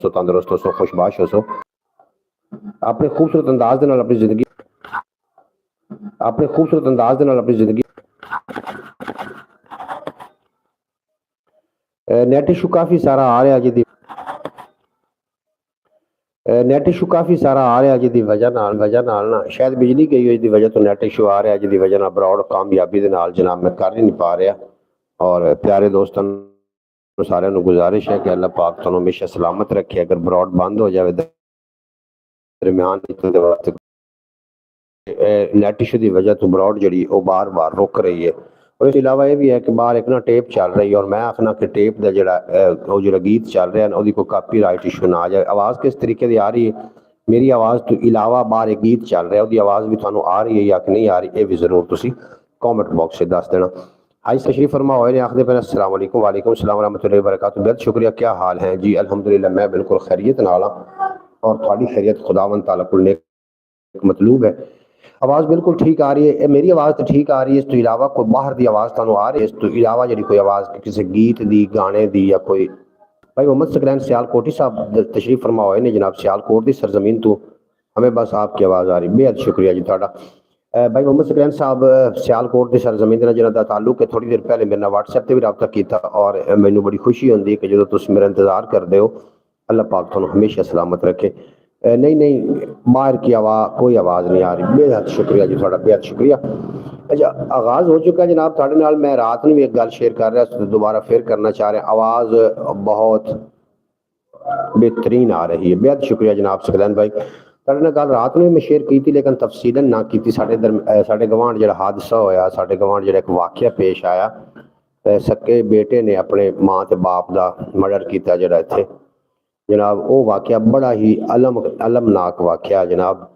सो तंदुरुस्त हो सो खुशबाश हो सो अपने खूबसूरत अंदाज दे नाल अपनी जिंदगी अपने खूबसूरत अंदाज दे नाल अपनी जिंदगी नेट इशू काफ़ी सारा आ रहा जिहदी नेट इशू काफ़ी सारा आ रहा जिहदी वजह नाल ना शायद बिजली गई हो जिहदी वजह तो नेट इशू आ रहा जिहदी वजह नाल ब्रॉड कामयाबी दे नाल जनाब मैं कर ही नहीं पा रहा। और प्यारे दोस्तों सारे गुजारिश है कि अल्लाह पाक तुहानू हमेशा सलामत रखे। अगर ब्रॉड बंद हो जाए दरम्यान नेट इशू की वजह तो ब्रॉड जी बार बार रुक रही है। और इसके अलावा यह भी है कि बाहर एक ना टेप चल रही है और मैं आखना कि टेप का जो गीत चल रहा है वो कोई कापी राइट इशू ना आ जाए। आवाज़ किस तरीके की आ रही है, मेरी आवाज़ तो इलावा बाहर एक गीत चल रहा है वो आवाज़ भी थानू आ रही है या कि नहीं आ रही, ये भी जरूर तुम कॉमेंट बॉक्स से दस देना। हाज तशरीफ फरमा होए ने आखिर पे अस्सलाम वालेकुम वालेकुम सलाम रहमतुल्लाहि व बरकातहू। बेहद शुक्रिया, क्या हाल है जी? अल्हम्दुलिल्लाह मैं बिल्कुल खैरियत नाल हां और थोड़ी खैरियत खुदावंद तआला कोल नेक मतलूब है। आवाज़ बिल्कुल ठीक आ रही है, मेरी आवाज़ तो ठीक आ रही है, इस तो इलावा कोई बाहर की आवाज़ तुहानू आ रही है? इस तो इलावा जी कोई आवाज़ किसी गीत की गाने की या कोई भाई मोहम्मद सकलैन सियालकोटी साहब तशरीफ फरमा हुए ने जनाब सियालकोट की सरजमीन तो हमें बस आपकी आवाज़ आ रही। बेहद शुक्रिया जी थोड़ा भाई मोहम्मद सकलैन साहब सियालकोट की सरजमीन जिन्होंने ताल्लुक है। थोड़ी देर पहले मेरे व्हाट्सएप पर भी रबता किया और मैनू बड़ी खुशी होती है कि जो तुम मेरा इंतजार करते हो अल्लाह पाक तुहानू हमेशा सलामत रखे। नहीं बाहर की कोई आवाज़ नहीं आ रही। बेहद शुक्रिया जी थोड़ा, बेहद शुक्रिया। अच्छा आगाज़ हो चुका जनाब थोड़े नाल। मैं रात में भी एक गल शेयर कर रहा दोबारा फिर करना चाह रहा। आवाज़ बहुत बेहतरीन आ रही है। बेहद शुक्रिया जनाब सकलैन भाई। तुहाडे नाल गल रात में मैं शेयर की थी लेकिन तफसीलन ना की। साडे गवांढ जिहड़ा हादसा होया, साडे गवांढ जिहड़ा एक वाकया पेश आया, सक्के बेटे ने अपने मां ते बाप का मर्डर किया जिहड़ा इत्थे जनाब, वो वाकया बड़ा ही अलमनाक वाकया जनाब।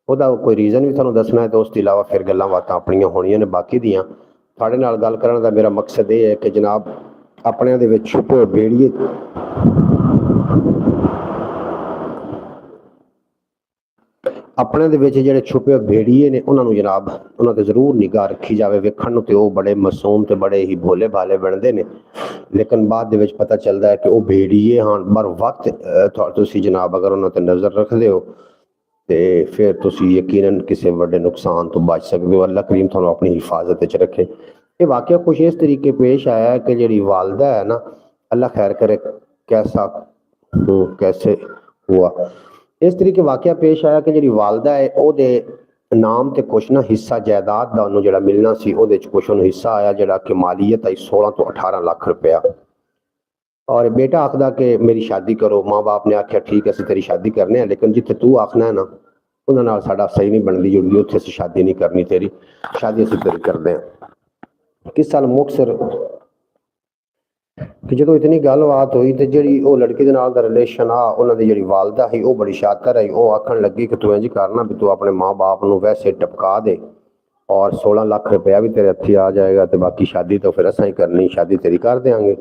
ਉਹਦਾ कोई रीज़न भी ਤੁਹਾਨੂੰ दसना है तो उसके अलावा फिर गल्लां बातां अपनियां होणियां ने बाकी दियां। ਤੁਹਾਡੇ ਨਾਲ गल करने का मेरा मकसद ये है कि जनाब अपने दे विच छुपे भेड़िए अपने दे विच जिहड़े छुपे भेड़िए ने उन्होंने जनाब उन्होंने ते जरूर निगाह रखी जाए। वेखण नूं ते वो बड़े मासूम ते बड़े ही भोले भाले बनते हैं लेकिन बाद दे विच पता चलता है कि वो भेड़िए हाँ। बर वक्त तुसीं जनाब अगर उन्होंने नज़र रखते हो तो फिर तुम यकीनन किसी बड़े नुकसान तो बच सकते हो। अल्लाह करीम थानू अपनी हिफाजत च रखे। ये वाकया कुछ इस तरीके पेश आया है कि जी वालदा है ना, अल्लाह खैर करे कैसे हुआ इस तरीके वाकया पेश आया कि जी वालदा है ओदे नाम ते कुछ ना हिस्सा जायदाद का उन्होंने जो मिलना सी ओदे च कुछ हिस्सा आया जिहड़ा कि मालीयत आई 16 तो 18 लाख रुपया। और बेटा आखदा कि मेरी शादी करो। माँ बाप ने आख्या ठीक है असं तेरी शादी करने लेकिन जिथे तू आखना है ना उन्होंने साडा सही नहीं बनती जुड़ती, उत्थे असीं शादी नहीं करनी, तेरी शादी असीं तेरी करते हैं। किस साल मुक्तसर कि जो इतनी गलबात हुई तो जी वो लड़की के नाल दा रिलेशन आ उन्होंने जी वालदा ही वो बड़ी शातिर आई। वो आखन लगी कि तू इंज करना भी तू अपने माँ बाप को वैसे टपका दे और 16 लाख रुपया भी तेरे हथी आ जाएगा तो बाकी शादी तो फिर असा ही करनी, शादी तेरी कर देंगे।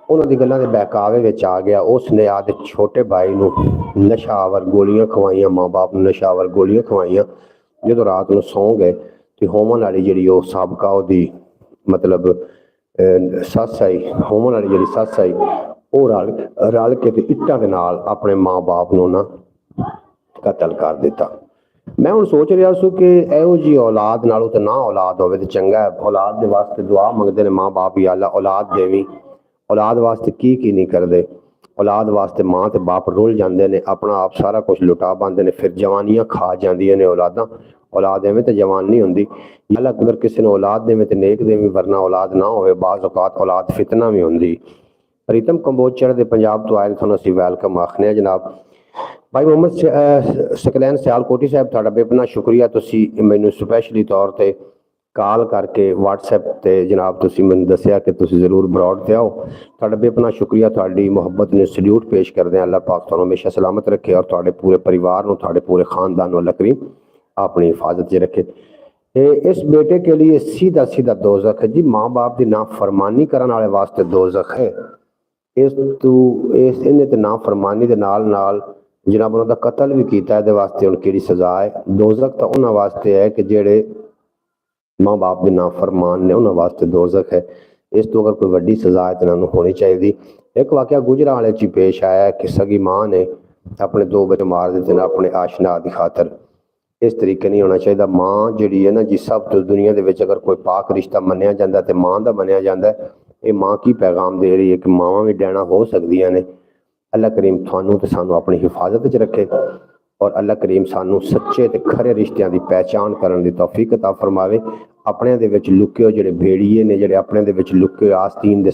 उन्होंने गलों के बहकावे आ गया। उसने आदे छोटे भाई को नशावर गोलियां खवाइया, माँ बाप ने नशावर गोलियां खवाइया। जो रात को सौ गए तो होमन वाली जी सबका वो मतलब सस आई, होमन वाली जी सस आई वो रल के इट्टां दे नाल अपने माँ बाप को ना कतल कर दिता। मैं हूँ सोच रहा सू कि इहो जी औलाद नालों तो ना औलाद होवे तो चंगा है। औलाद के वास्ते दुआ मंगते हैं माँ बाप, या अल्लाह औलाद देवी। औलाद वास्ते की नहीं करते, औलाद वास्ते माँ तो बाप रुल जाते हैं, अपना आप सारा कुछ लुटा पाते हैं, फिर जवानियां खा जांदियां ने औलादा। औलाद एवें तो जवान नहीं होंगी। अल्लाह अगर किसी ने औलाद देवे तो नेक देवी, वरना औलाद ना हो बाज़ औकात औलाद फितना भी होंगी। प्रीतम कंबोज चढ़ते पंजाब तो आए थोड़ा असीं वैलकम आखने जनाब। भाई मोहम्मद सकलैन सियालकोटी साहब तुहाडा बेपना शुक्रिया। तुसीं मैनूं स्पैशली तौर पर कॉल करके व्हाट्सएप ते जनाब तुसीं मैनूं दस्सिया कि तुसीं जरूर ब्रॉड ते आओ। तुहाडा बेपना शुक्रिया, तुहाडी मुहब्बत ने सल्यूट पेश करते हैं। अल्लाह पाक तुहानूं हमेशा सलामत रखे और तुहाडे पूरे परिवार नूं, तुहाडे पूरे खानदान अल्लाह करीम अपनी हिफाजत च रखे। इस बेटे के लिए सीधा सीधा दोजख है जी। माँ बाप की नाफरमानी करने वाले वास्ते दोजख है। इन्हें तो नाफरमानी के नाल नाल जनाब उन्होंने कतल भी किया, ये वास्ते हुण किहड़ी सज़ा है? दोजख तो उन्होंने वास्ते है कि जेड़े माँ बाप के नाफरमान ने, उन्होंने वास्ते दोजख है। इस तो अगर कोई वड्डी सज़ा है तो इन्होंने होनी चाहिए। एक वाकया गुजरा वाले च पेश आया कि सगी मां ने अपने 2 बच्चे मार दिते ने अपने आशना की खातर। इस तरीके नहीं होना चाहिए। मां जिहड़ी है ना जी, सब तो दुनिया दे विच अगर कोई पाक रिश्ता मन्निया जाता तो मां का मन्निया जाता है। ये मां की पैगाम दे रही है कि मावां भी डैना हो सकदियां ने। अल्लाह करीम थानू ते सानू अपनी हिफाजत च रखे और अल्लाह करीम सानू सच्चे ते खरे रिश्तियां की पहचान करने की तौफीक अता फरमावे। अपने दे विच लुके हो जिहड़े भेड़िए ने, जिहड़े अपने दे विच लुके हो आस्तीन दे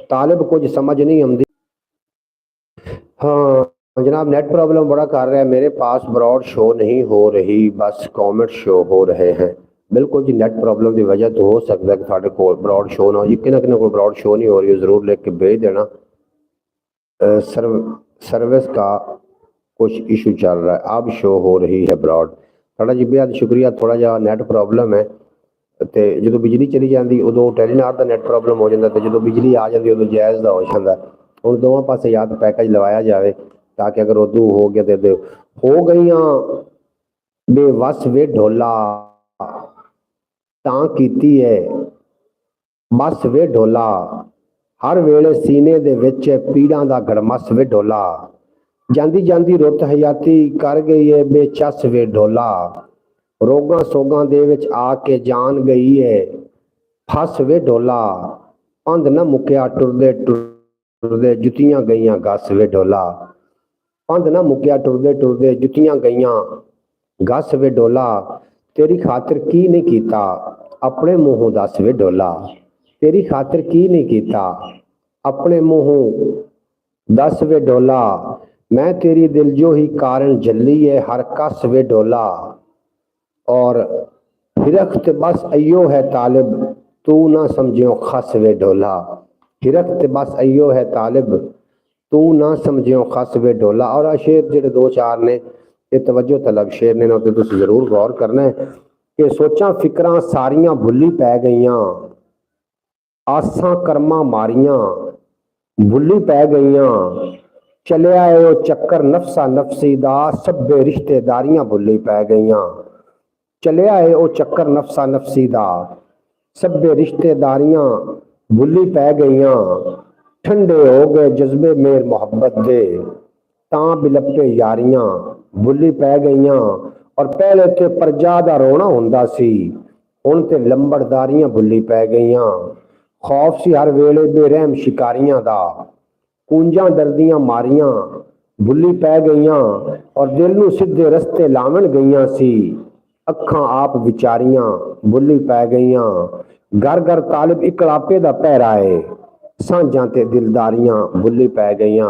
तालिब कुछ समझ नहीं आती। हाँ जनाब, नेट प्रॉब्लम बड़ा कर रहा है। मेरे पास ब्रॉड शो नहीं हो रही, बस कॉमेंट शो हो रहे हैं। बिल्कुल जी, नेट प्रॉब्लम की वजह तो हो सकता है कि थोड़े को ब्रॉड शो ना हो जी। किन्ना कोई ब्रॉड शो नहीं हो रही, जरूर लिख के भेज देना। सर्विस का कुछ इशू चल रहा है, अब शो हो रही है ब्रॉड। थोड़ा जी बेहद शुक्रिया। थोड़ा जहा नैट प्रॉब्लम है तो जो बिजली चली जाती उदो टेलीनार का नैट प्रॉब्लम हो जाता, तो जो बिजली आ जाती उदो जायज़ का हो जाता। हूँ दोवों पासे या तो पैकेज लवाया जाए ताकि अगर उदू हो गया तो हो गई बेवस वे ढोला तां कीती है बस वे ढोला हर वेले सीने दे विच पीड़ां दा गड़मस वे ढोला जांदी जांदी रुत हयाती कर गई है बेचस वे ढोला रोगां सोगां दे विच आके जान गई है फस वे ढोला पंध न मुक्या टुरदे टुरदे जुतियां गईयां गस वे ढोला पंध न मुक्या टुरदे टुरदे जुतियां गईयां गस वे ढोला तेरी खातिर की नहीं कीता अपने मुंहों दस वे ढोला तेरी खातिर की नहीं कीता अपने मुंहों दस वे ढोला मैं तेरी दिलजो ही कारण जल्ली है हर कस वे ढोला और हिरख्त बस अयो है तालिब तू ना समझियो खस वे ढोला हिरख्त बस अयो है तालिब तू ना समझियो खस वे ढोला। और शेर जेडे 2-4 ने ये तवज्जो तलब शेर ने ना तुसीं जरूर गौर करना है कि सोचा फिक्रां सारियां भुल्ली पै गईयां आसां करमां मारियां भुल्ली पै गईयां चलिया है वो चक्कर नफसा नफसी दा सभे रिश्तेदारियां भुल्ली पै गईयां चलिया है वो चक्कर नफसा नफसी दा सभे रिश्तेदारियां भुल्ली पै गईयां ठंडे हो गए जज्बे मेर मोहब्बत दे तां बिलपे यारियां भुल्ली पै गईयां और पहले ते प्रजा दा रोना हुंदा सी हुण ते लंबड़दारियां भुल्ली पै गईयां खौफ सी हर वेले बेरहम शिकारियां दा कूंजां डरदियां मारियां भुल्ली पै गईयां और दिल नूं सीधे रस्ते लावण गईयां सी अखां आप विचारियां भुल्ली पै गईयां घर घर तालिब इकलापे दा पहरा है सांझां ते दिलदारियां भुल्ली पै गईयां।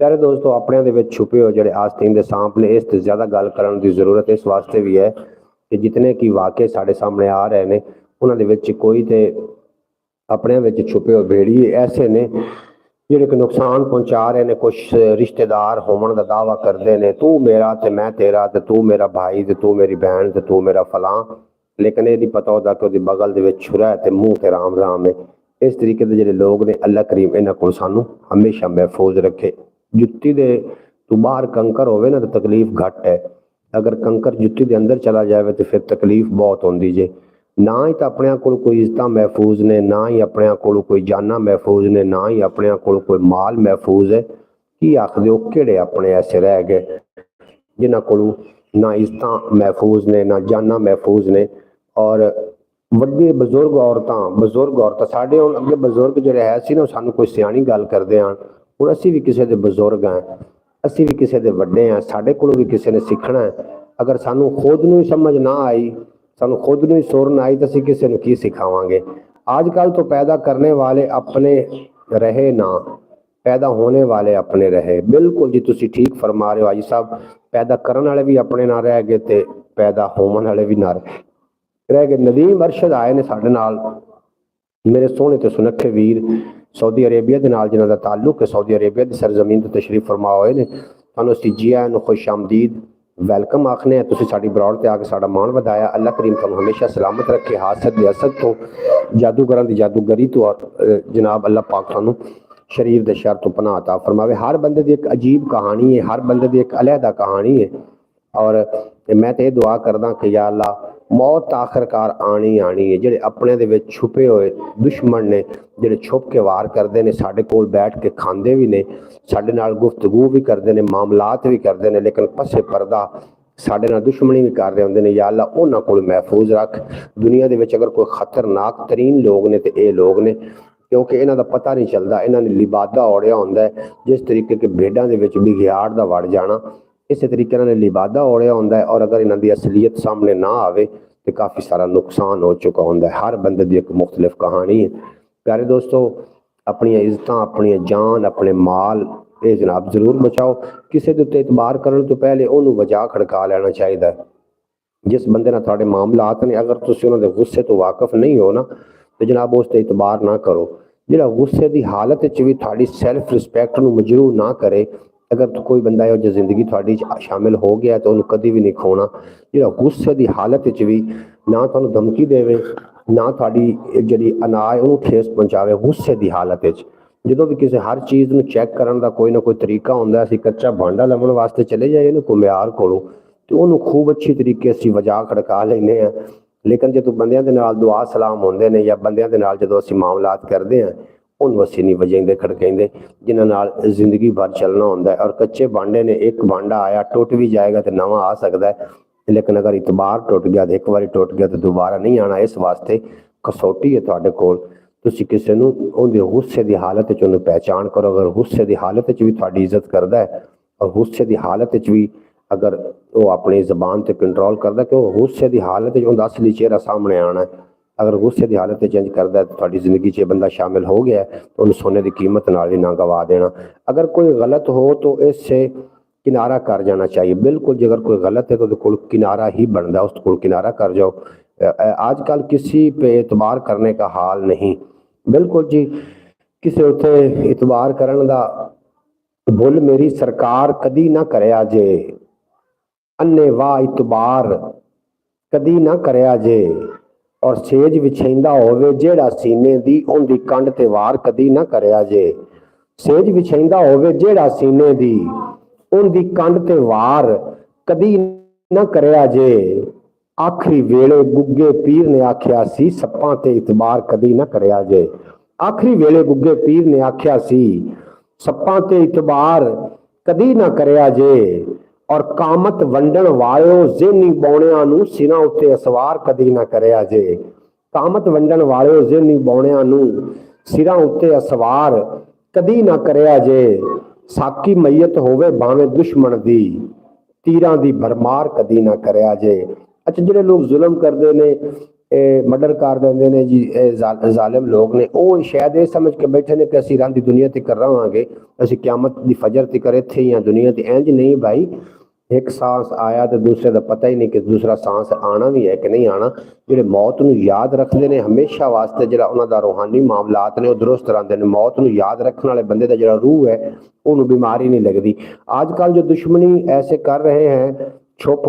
प्यारे दोस्तों, अपने दे विच छुपे हो जिहड़े आस्तीन दे सांप ने इस ते ज्यादा गल करन दी जरूरत इस वास्ते भी है कि जितने की वाकई साढ़े सामने आ रहे ने उन्हां दे विच कोई ते अपने विच छुपे हो भेड़िए ऐसे ने जिहड़े कि नुकसान पहुंचा रहे ने। कुछ रिश्तेदार होवन दा दावा करते ने तू मेरा ते मैं तेरा ते तू मेरा भाई ते तू मेरी बहन ते तू मेरा फलां, लेकिन ये नहीं पता होता कि उसदी बगल दे विच छुरा है ते मुंह ते राम राम है। इस तरीके के जिहड़े लोग ने अल्लाह करीम इन्हां कोल सानू हमेशा महफूज रखे। जुत्ती दे तू बाहर कंकर होवे ना तो तकलीफ घट है, अगर कंकर जुत्ती दे अंदर चला जाए तो फिर तकलीफ बहुत होंदी जे। ना ही तो अपने को कोई इज्जत महफूज ने, ना ही अपने को कोई जाना महफूज ने, ना ही अपने को कोई माल महफूज है। की आखदे हो किहड़े अपने ऐसे रह गए जिन्हां को ना इज्जत महफूज ने ना जाना महफूज ने। और ਵੱਡੇ ਬਜ਼ੁਰਗ ਔਰਤਾਂ ਸਾਡੇ ਹੁਣ ਅੱਗੇ ਬਜ਼ੁਰਗ ਜਿਹੜੇ ਹੈ ਸੀ ਨਾ ਸਾਨੂੰ ਕੋਈ ਸਿਆਣੀ ਗੱਲ ਕਰਦੇ ਹਨ। ਹੁਣ ਅਸੀਂ ਵੀ ਕਿਸੇ ਦੇ ਬਜ਼ੁਰਗ ਹਾਂ, ਅਸੀਂ ਵੀ ਕਿਸੇ ਦੇ ਵੱਡੇ ਹਾਂ, ਸਾਡੇ ਕੋਲੋਂ ਵੀ ਕਿਸੇ ਨੇ ਸਿੱਖਣਾ ਹੈ। ਅਗਰ ਸਾਨੂੰ ਖੁਦ ਨੂੰ ਹੀ ਸਮਝ ਨਾ ਆਈ, ਸਾਨੂੰ खुद नहीं सुर आई तो किसी को की सिखावांगे। आजकल तो पैदा करने वाले अपने रहे ना पैदा होने वाले अपने रहे। बिल्कुल जी तुसी ठीक फरमा रहे हो हाजी साहब, पैदा करने वाले भी अपने ना रह गए ते पैदा होने वाले भी ना रह गए। नदीम अरशद आए ने साडे नाल, मेरे सोहने ते सुनखे वीर सऊदी अरेबिया के नाल जिन्हां दा ताल्लुक है, सऊदी अरेबिया की सरजमीन तो तशरीफ फरमा होए ने। तुहानूं असीं जी आइआं नूं खुश आमदीद वैलकम आखने तुसी साडी ब्रॉड ते आके साडा मान वधाया। अल्लाह करीम तुहानूं हमेशा सलामत रखे, हासद दे असद तो जादूगरां दी जादूगरी तो जनाब अल्लाह पाक तुहानूं शरीर दे शर तो पनाह अता फरमावे। हर बंदे दी एक अजीब कहानी है, हर बंदे दी एक अलहदा कहानी है। और मैं तो ये दुआ करदा कि या अल्लाह मौत आखिरकार आनी आनी है। जिहड़े अपने दे विच छुपे हुए दुश्मन ने ਜਿਹੜੇ ਛੁਪ ਕੇ ਵਾਰ ਕਰਦੇ ਨੇ, ਸਾਡੇ ਕੋਲ ਬੈਠ ਕੇ ਖਾਂਦੇ ਵੀ ਨੇ, ਸਾਡੇ ਨਾਲ ਗੁਫ਼ਤਗੂ ਵੀ ਕਰਦੇ ਨੇ, ਮਾਮਲਾਤ ਵੀ ਕਰਦੇ ਨੇ, ਲੇਕਿਨ ਪਸੇ ਪਰਦਾ ਸਾਡੇ ਨਾਲ ਦੁਸ਼ਮਣੀ ਵੀ ਕਰ ਰਹੇ ਹੁੰਦੇ ਨੇ। ਯਾ ਅੱਲਾ ਉਹਨਾਂ ਕੋਲ ਮਹਿਫੂਜ਼ ਰੱਖ। ਦੁਨੀਆ ਦੇ ਵਿੱਚ ਅਗਰ ਕੋਈ ਖਤਰਨਾਕ ਤਰੀਨ ਲੋਕ ਨੇ ਤੇ ਇਹ ਲੋਕ ਨੇ, ਕਿਉਂਕਿ ਇਹਨਾਂ ਦਾ ਪਤਾ ਨਹੀਂ ਚੱਲਦਾ, ਇਹਨਾਂ ਨੇ ਲਿਬਾਦਾ ਔੜਿਆ ਹੁੰਦਾ ਹੈ। ਜਿਸ ਤਰੀਕੇ ਕਿ ਭੇਡਾਂ ਦੇ ਵਿੱਚ ਬਿਗਿਆੜ ਦਾ ਵੜ ਜਾਣਾ, ਇਸੇ ਤਰੀਕੇ ਇਹਨਾਂ ਨੇ ਲਿਬਾਦਾ ਔੜਿਆ ਹੁੰਦਾ ਹੈ। ਔਰ ਅਗਰ ਇਹਨਾਂ ਦੀ ਅਸਲੀਅਤ ਸਾਹਮਣੇ ਨਾ ਆਵੇ ਤੇ ਕਾਫੀ ਸਾਰਾ ਨੁਕਸਾਨ ਹੋ ਚੁੱਕਾ ਹੁੰਦਾ ਹੈ। ਹਰ ਬੰਦੇ ਦੀ ਇੱਕ ਮੁਖਤਲਿਫ ਕਹਾਣੀ ਹੈ। ਪਿਆਰੇ ਦੋਸਤੋ, ਆਪਣੀਆਂ ਇੱਜ਼ਤਾਂ, ਆਪਣੀਆਂ ਜਾਨ, ਆਪਣੇ ਮਾਲ ਇਹ ਜਨਾਬ ਜ਼ਰੂਰ ਬਚਾਓ। ਕਿਸੇ ਦੇ ਉੱਤੇ ਇਤਬਾਰ ਕਰਨ ਤੋਂ ਪਹਿਲੇ ਉਹਨੂੰ ਵਜ੍ਹਾ ਖੜਕਾ ਲੈਣਾ ਚਾਹੀਦਾ ਹੈ। ਜਿਸ ਬੰਦੇ ਨਾਲ ਤੁਹਾਡੇ ਮਾਮਲਾਤ ਨੇ, ਅਗਰ ਤੁਸੀਂ ਉਹਨਾਂ ਦੇ ਗੁੱਸੇ ਤੋਂ ਵਾਕਿਫ ਨਹੀਂ ਹੋ ਨਾ, ਤੇ ਜਨਾਬ ਉਸ ਤੇ ਇਤਬਾਰ ਨਾ ਕਰੋ। ਜਿਹੜਾ ਗੁੱਸੇ ਦੀ ਹਾਲਤ ਵਿੱਚ ਵੀ ਤੁਹਾਡੀ ਸੈਲਫ ਰਿਸਪੈਕਟ ਨੂੰ ਮਜਰੂ ਨਾ ਕਰੇ, ਅਗਰ ਕੋਈ ਬੰਦਾ ਇਹੋ ਜਿਹੀ ਜ਼ਿੰਦਗੀ ਤੁਹਾਡੀ ਸ਼ਾਮਿਲ ਹੋ ਗਿਆ ਤਾਂ ਉਹਨੂੰ ਕਦੀ ਵੀ ਨਹੀਂ ਖੋਣਾ। ਜਿਹੜਾ ਗੁੱਸੇ ਦੀ ਹਾਲਤ ਵਿੱਚ ਵੀ ਨਾ ਤੁਹਾਨੂੰ ਧਮਕੀ ਦੇਵੇ, ਨਾ ਤੁਹਾਡੀ ਜਿਹੜੀ ਅਨਾਜ ਉਹਨੂੰ ਠੇਸ ਪਹੁੰਚਾਵੇ। ਗੁੱਸੇ ਦੀ ਹਾਲਤ ਵਿੱਚ ਜਦੋਂ ਵੀ ਕਿਸੇ ਹਰ ਚੀਜ਼ ਨੂੰ ਚੈੱਕ ਕਰਨ ਦਾ ਕੋਈ ਨਾ ਕੋਈ ਤਰੀਕਾ ਹੁੰਦਾ, ਅਸੀਂ ਕੱਚਾ ਭਾਂਡਾ ਲੱਭਣ ਵਾਸਤੇ ਚਲੇ ਜਾਈਏ ਨਾ ਘੁਮਿਆਰ ਕੋਲੋਂ, ਤੇ ਉਹਨੂੰ ਖੂਬ ਅੱਛੀ ਤਰੀਕੇ ਅਸੀਂ ਵਜ੍ਹਾ ਖੜਕਾ ਲੈਂਦੇ ਹਾਂ। ਲੇਕਿਨ ਜਦੋਂ ਬੰਦਿਆਂ ਦੇ ਨਾਲ ਦੁਆ ਸਲਾਮ ਹੁੰਦੇ ਨੇ, ਜਾਂ ਬੰਦਿਆਂ ਦੇ ਨਾਲ ਜਦੋਂ ਅਸੀਂ ਮਾਮਲਾਤ ਕਰਦੇ ਹਾਂ, ਉਹਨੂੰ ਅਸੀਂ ਨਹੀਂ ਵਜਾਉਂਦੇ ਖੜਕਾਉਂਦੇ, ਜਿਨ੍ਹਾਂ ਨਾਲ ਜ਼ਿੰਦਗੀ ਭਰ ਚੱਲਣਾ ਹੁੰਦਾ ਹੈ। ਔਰ ਕੱਚੇ ਭਾਂਡੇ ਨੇ, ਇੱਕ ਭਾਂਡਾ ਆਇਆ ਟੁੱਟ ਵੀ ਜਾਏਗਾ ਤੇ ਨਵਾਂ ਆ ਸਕਦਾ ਹੈ, ਲੇਕਿਨ ਅਗਰ ਇਤਬਾਰ ਟੁੱਟ ਗਿਆ, ਇੱਕ ਵਾਰੀ ਟੁੱਟ ਗਿਆ ਤਾਂ ਦੁਬਾਰਾ ਨਹੀਂ ਆਉਣਾ। ਇਸ ਵਾਸਤੇ ਕਸੌਟੀ ਹੈ ਤੁਹਾਡੇ ਕੋਲ, ਤੁਸੀਂ ਕਿਸੇ ਨੂੰ ਉਹਦੇ ਗੁੱਸੇ ਦੀ ਹਾਲਤ ਵਿੱਚ ਉਹਨੂੰ ਪਹਿਚਾਣ ਕਰੋ। ਅਗਰ ਗੁੱਸੇ ਦੀ ਹਾਲਤ ਵਿੱਚ ਵੀ ਤੁਹਾਡੀ ਇੱਜ਼ਤ ਕਰਦਾ ਹੈ, ਔਰ ਗੁੱਸੇ ਦੀ ਹਾਲਤ ਵਿੱਚ ਵੀ ਅਗਰ ਉਹ ਆਪਣੀ ਜ਼ਬਾਨ ਤੇ ਕੰਟਰੋਲ ਕਰਦਾ, ਕਿ ਉਹ ਗੁੱਸੇ ਦੀ ਹਾਲਤ ਵਿੱਚ ਉਹਦਾ ਅਸਲੀ ਚਿਹਰਾ ਸਾਹਮਣੇ ਆਉਣਾ ਹੈ। ਅਗਰ ਗੁੱਸੇ ਦੀ ਹਾਲਤ ਚੇਂਜ ਕਰਦਾ ਤਾਂ ਤੁਹਾਡੀ ਜ਼ਿੰਦਗੀ 'ਚ ਇਹ ਬੰਦਾ ਸ਼ਾਮਿਲ ਹੋ ਗਿਆ, ਉਹਨੂੰ ਸੋਨੇ ਦੀ ਕੀਮਤ ਨਾਲ ਵੀ ਨਾ ਗਵਾ ਦੇਣਾ। ਅਗਰ ਕੋਈ ਗਲਤ ਹੋ ਤਾਂ इससे किनारा कर जाना चाहिए। बिल्कुल अगर कोई गलत है तो उसको किनारा ही बनता है, उसको किनारा कर जाओ। आजकल किसी पे एतबार करने का हाल नहीं। बिल्कुल जी, किसी उत्ते एतबार करने का भुल मेरी सरकार कदी ना करया जे, अन्ने वाह इतबार कदी ना करया जे। और सेज विछेंदा होवे जेड़ा सीने दी उनदी कंड ते वार कदी ना करया जे। सेज विछेंदा होवे जेड़ा सीने दी उनदी कंड ते वार कदी ना करया जे। आखिरी वेले गुग्गे पीर ने आख्या सी सप्पां ते इतबार कदी ना करया जे। आखिरी वेले गुग्गे पीर ने आख्या सी सप्पां ते इतबार कदी ना करया जे। और कामत वंडण वालिओ ज़हनी बौणियां नूं सिरां उत्ते असवार कदी ना करया जे। कामत वंडण वालिओ ज़हनी बौणियां नूं सिरां उत्ते असवार कदी ना करया जे। साकी मैयत होवे भावें दुश्मन दी तीरां दी भरमार कदी ना करया जे। अच्छा, जिहड़े लोग जुल्म करदे ने, मर्डर कर देंदे ने जी, जालिम लोग ने, वो शायद ये समझ के बैठे ने कि असीं रहांदी दुनिया ते कर रहांगे, असीं क़यामत दी फजर ते करे थे या दुनिया ते। इंज नहीं भाई, एक सांस आया तो दूसरे का पता ही नहीं कि दूसरा सांस आना भी है कि नहीं आना। जिहड़े मौत नूं याद रखते हैं हमेशा वास्ते, जिहड़ा उन्हां दा रूहानी मामलात ने वो दुरुस्त रहंदे ने। मौत नूं याद रखने वाले बंदे दा जिहड़ा रूह है उन्होंने बीमारी नहीं लगती। आजकल जो दुश्मनी ऐसे कर रहे हैं छुप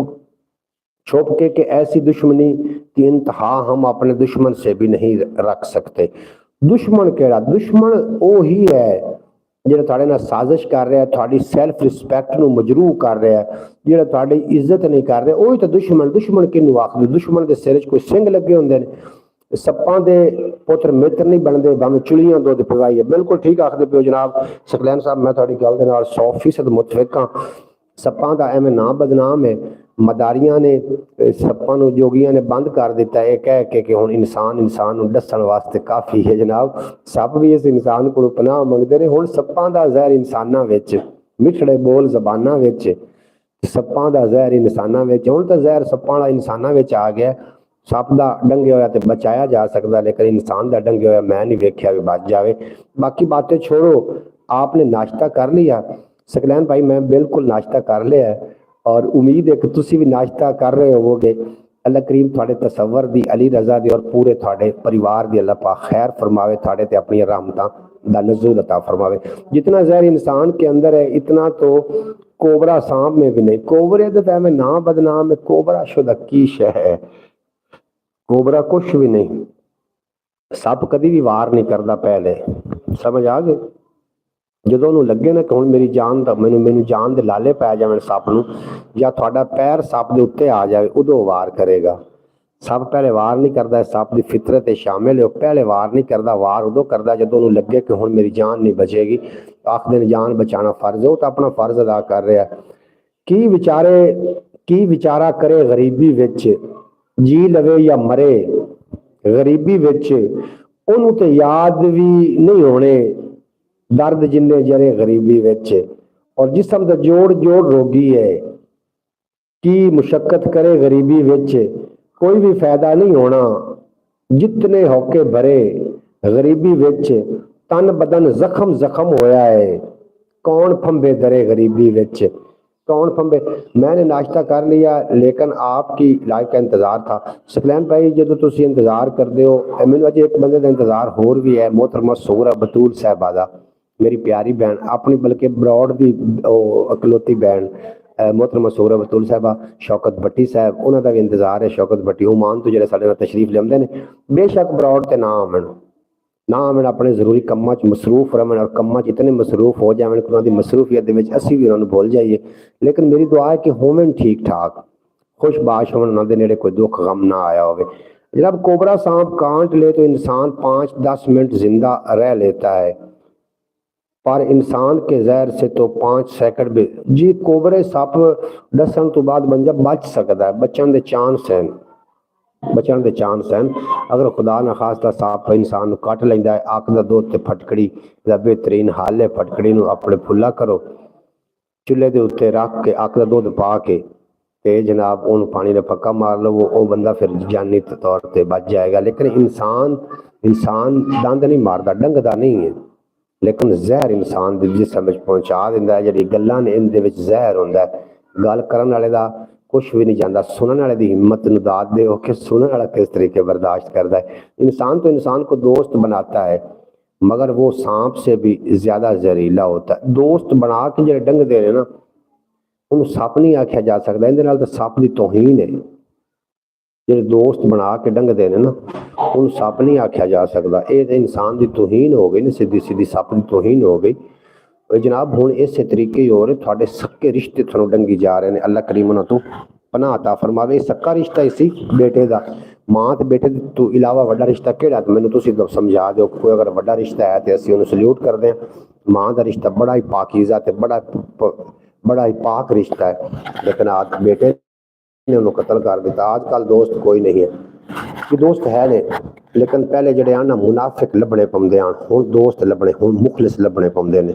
छुप के ऐसी दुश्मनी की इंतहा हम अपने दुश्मन से भी नहीं रख सकते। दुश्मन केड़ा? दुश्मन वो ही है ਜਿਹੜਾ ਤੁਹਾਡੇ ਨਾਲ ਸਾਜ਼ਿਸ਼ ਕਰ ਰਿਹਾ, ਤੁਹਾਡੀ ਸੈਲਫ ਰਿਸਪੈਕਟ ਨੂੰ ਮਜਰੂਹ ਕਰ ਰਿਹਾ, ਜਿਹੜਾ ਤੁਹਾਡੀ ਇੱਜ਼ਤ ਨਹੀਂ ਕਰ ਰਿਹਾ, ਉਹੀ ਤਾਂ ਦੁਸ਼ਮਣ। ਦੁਸ਼ਮਣ ਕਿਹਨੂੰ ਆਖਦੇ? ਦੁਸ਼ਮਣ ਦੇ ਸਿਰ 'ਚ ਕੋਈ ਸਿੰਘ ਲੱਗੇ ਹੁੰਦੇ ਨੇ। ਸੱਪਾਂ ਦੇ ਪੁੱਤਰ ਮਿੱਤਰ ਨਹੀਂ ਬਣਦੇ, ਭਾਵੇਂ ਚੁਲੀਆਂ ਦੁੱਧ ਪਿਵਾਈਏ। ਬਿਲਕੁਲ ਠੀਕ ਆਖਦੇ ਪਿਓ ਜਨਾਬ ਸਕਲੈਨ ਸਾਹਿਬ, ਮੈਂ ਤੁਹਾਡੀ ਗੱਲ ਦੇ ਨਾਲ 100% ਮੁਤਫਿਕ ਹਾਂ। ਸੱਪਾਂ ਦਾ ਐਵੇਂ ਨਾਂ ਬਦਨਾਮ ਹੈ। ਮਦਾਰੀਆਂ ਨੇ ਸੱਪਾਂ ਨੂੰ, ਜੋਗੀਆਂ ਨੇ ਬੰਦ ਕਰ ਦਿੱਤਾ ਇਹ ਕਹਿ ਕੇ ਕਿ ਹੁਣ ਇਨਸਾਨ ਨੂੰ ਦੱਸਣ ਵਾਸਤੇ ਕਾਫੀ ਹੈ ਜਨਾਬ। ਸੱਪ ਵੀ ਇਸ ਇਨਸਾਨ ਕੋਲੋਂ ਪਨਾਹ ਮੰਗਦੇ ਨੇ। ਹੁਣ ਸੱਪਾਂ ਦਾ ਜ਼ਹਿਰ ਇਨਸਾਨਾਂ ਵਿੱਚ, ਮਿੱਠੜੇ ਬੋਲ ਜ਼ਬਾਨਾਂ ਵਿੱਚ, ਸੱਪਾਂ ਦਾ ਜ਼ਹਿਰ ਇਨਸਾਨਾਂ ਵਿੱਚ। ਹੁਣ ਤਾਂ ਜ਼ਹਿਰ ਸੱਪਾਂ ਵਾਲਾ ਇਨਸਾਨਾਂ ਵਿੱਚ ਆ ਗਿਆ। ਸੱਪ ਦਾ ਡੰਗੇ ਹੋਇਆ ਤੇ ਬਚਾਇਆ ਜਾ ਸਕਦਾ, ਲੇਕਿਨ ਇਨਸਾਨ ਦਾ ਡੰਗੇ ਹੋਇਆ ਮੈਂ ਨਹੀਂ ਵੇਖਿਆ ਵੀ ਬਚ ਜਾਵੇ। ਬਾਕੀ ਬਾतें छोड़ो। आपने नाश्ता कर लिया? सकलैन भाई मैं बिल्कुल नाश्ता कर लिया है, और उम्मीद है कि तुसी भी नाश्ता कर रहे होवोगे। अल्लाह करीम थोड़े तसव्वुर दी, अली रज़ा दी और पूरे थोड़े परिवार दी अल्लाह पाक खैर फरमावे, थोड़े ते अपनी रहमतां दा नज़ूल अता फरमावे। जितना जहर इंसान के अंदर है इतना तो कोबरा सांप में भी नहीं। कोबरे तो में ना बदनाम है, कोबरा शुदा की शै है, कोबरा कुछ भी नहीं। सप कभी भी वार नहीं करता पहले, समझ आ गए? ਜਦੋਂ ਉਹਨੂੰ ਲੱਗੇ ਨਾ ਕਿ ਹੁਣ ਮੇਰੀ ਜਾਨ ਦਾ ਮੈਨੂੰ ਜਾਨ ਦੇ ਲਾਲੇ ਪੈ ਜਾਵਣ ਸੱਪ ਨੂੰ, ਜਾਂ ਤੁਹਾਡਾ ਪੈਰ ਸੱਪ ਦੇ ਉੱਤੇ ਆ ਜਾਵੇ, ਉਦੋਂ ਵਾਰ ਕਰੇਗਾ। सप पहले वार नहीं करता, सप की फितरत शामिल है, पहले वार नहीं करता, वार उदों करता जो उन्होंने लगे कि हुण मेरी जान नहीं बचेगी। आखिर जान बचाना फर्ज है, वो तो अपना फर्ज अदा कर रहा है। की विचारा करे गरीबी विच, जी लवे या मरे गरीबी विच, उन्होंने तो याद भी नहीं होने दर्द जिन्ने जरे गरीबी विच। और जिसम दा जोड़ जोड़ रोगी है, की मुशक्कत करे गरीबी विच, कोई भी फायदा नहीं होना जितने होके भरे गरीबी विच, तन बदन जख्म जख्म होया है, कौन फंबे दरे गरीबी विच, कौन फंबे। मैंने नाश्ता कर लिया लेकिन आपकी लाइव का इंतजार था। सकलैन भाई जो तुम इंतजार करते हो, मैंने अज एक बंदे का इंतजार होर भी है, मोहतरमा सूरा बतूल साहबा दा, मेरी प्यारी भैन अपनी बल्कि बरौड़ की इकलौती भैन मोहतरमा सूरा बतूल साहबा, शौकत भट्टी साहब, उन्हों का भी इंतजार है। शौकत भट्टी ओमान तो जो साढ़े तशरीफ लियाते हैं, बेशक बरौड़ ते ना आवन, ना आवन, अपने जरूरी कामों च मसरूफ रहन, और कामों च इतने मसरूफ हो जाए कि उन्होंने मसरूफियत असी भी उन्होंने भूल जाइए। लेकिन मेरी दुआ है कि होवन ठीक ठाक, खुशबाश होवन, उन्होंने नेड़े कोई दुख गम ना आया हो। जब कोबरा सांप काट ले तो इंसान 5-10 मिनट जिंदा रह लेता है, पर इंसान के जहर से तो 5 सेकंड भी। जी कोबरे सप दसन तो बाद बंजा बच सकता है, बचन के चांस हैं, बचन के चांस हैं। अगर खुदा ना खास्ता सप इंसान कट लेंदा है, अख दा दुध ते फटकड़ी दा बेहतरीन हल है, फटकड़ी नूं अपने फुला करो, चूल्हे के उत्ते रख के अख दा दुध पा के ते जनाब उन पानी का फक्का मार लो, वो बंदा फिर जानी तौर पर बच जाएगा। लेकिन इंसान दंद नहीं मारता, डंगदा नहीं है, लेकिन जहर इंसान के जिसम पहुँचा दिंदा है। जी गल्लां ने इहदे विच जहर हुंदा है, गल करन वाले दा कुछ भी नहीं जाता, सुनने वाले की हिम्मत नूं दाद दे कि सुनने वाला किस तरीके बर्दाश्त करता है। इंसान तो इंसान को दोस्त बनाता है, मगर वो सांप से भी ज्यादा जहरीला होता है। दोस्त बना के जो डंग दे ना, उन्होंने सप नहीं आख्या जा सकता, इहदे नाल तां सप की तौहीन है। जो दोस्त बना के डंग दे ना, उन्होंने सप नहीं आख्या जा सकता, ये तो इंसान की तौहीन हो गई ना, सीधी सीधी सप की तौहीन हो गई। जनाब हुण इस तरीके ही हो रहे, थोड़े सक्के रिश्ते थानू डंगी जा रहे हैं। अल्लाह करीम उन्हां तों पनाह अता फरमावे। सक्का रिश्ता ही सी बेटे का, मां ते बेटे तो इलावा वड्डा रिश्ता केड़ा, मैनूं तुसीं समझा दो। कोई अगर वड्डा रिश्ता है तो असीं उहनूं सल्यूट करते हैं। मां का रिश्ता बड़ा ही पाकीज़ा ते बड़ा ही पाक रिश्ता है, लेकिन आज बेटे ने उन्होंने कतल कर दिता। आजकल दोस्त कोई नहीं है, कि दोस्त है ने, लेकिन पहले जड़े आना मुनाफिक लभने पाउंदे आन, हुण दोस्त लभने, हुण मुखलिस लभने पाउंदे ने।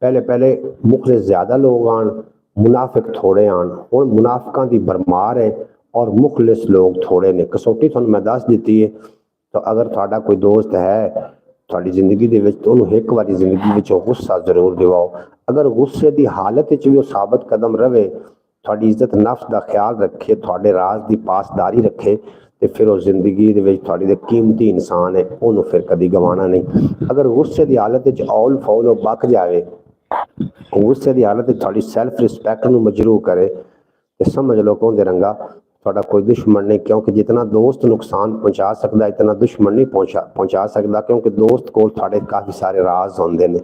पहले मुखलिस ज्यादा लोग आन, मुनाफिक थोड़े आन, हुण मुनाफिकां दी भरमार है और मुखलिस लोग थोड़े ने। कसौटी तुहानूं मैं दस दी है, तो अगर तुहाडा कोई दोस्त है तुहाडी जिंदगी दे विच, तो उहनूं एक बारी जिंदगी विच गुस्सा जरूर दिवाओ। अगर गुस्से की हालत विच भी वो साबित कदम रहे, थोड़ी इज्जत नफ्स का ख्याल रखे, थोड़े राज की पासदारी रखे, तो फिर वो जिंदगी थोड़ी कीमती इंसान है, उन्होंने फिर कभी गवाना नहीं। अगर गुस्से की हालत औल फौल बक जाए, गुस्से की हालत थोड़ी सैल्फ रिस्पैक्ट में मजरू करे, तो समझ लो कौन दे रंगा थोड़ा कोई दुश्मन नहीं। क्योंकि जितना दोस्त नुकसान पहुँचा सकता, इतना दुश्मन नहीं पहुँचा सकता, क्योंकि दोस्त को थोड़े काफ़ी सारे राज होंदे ने,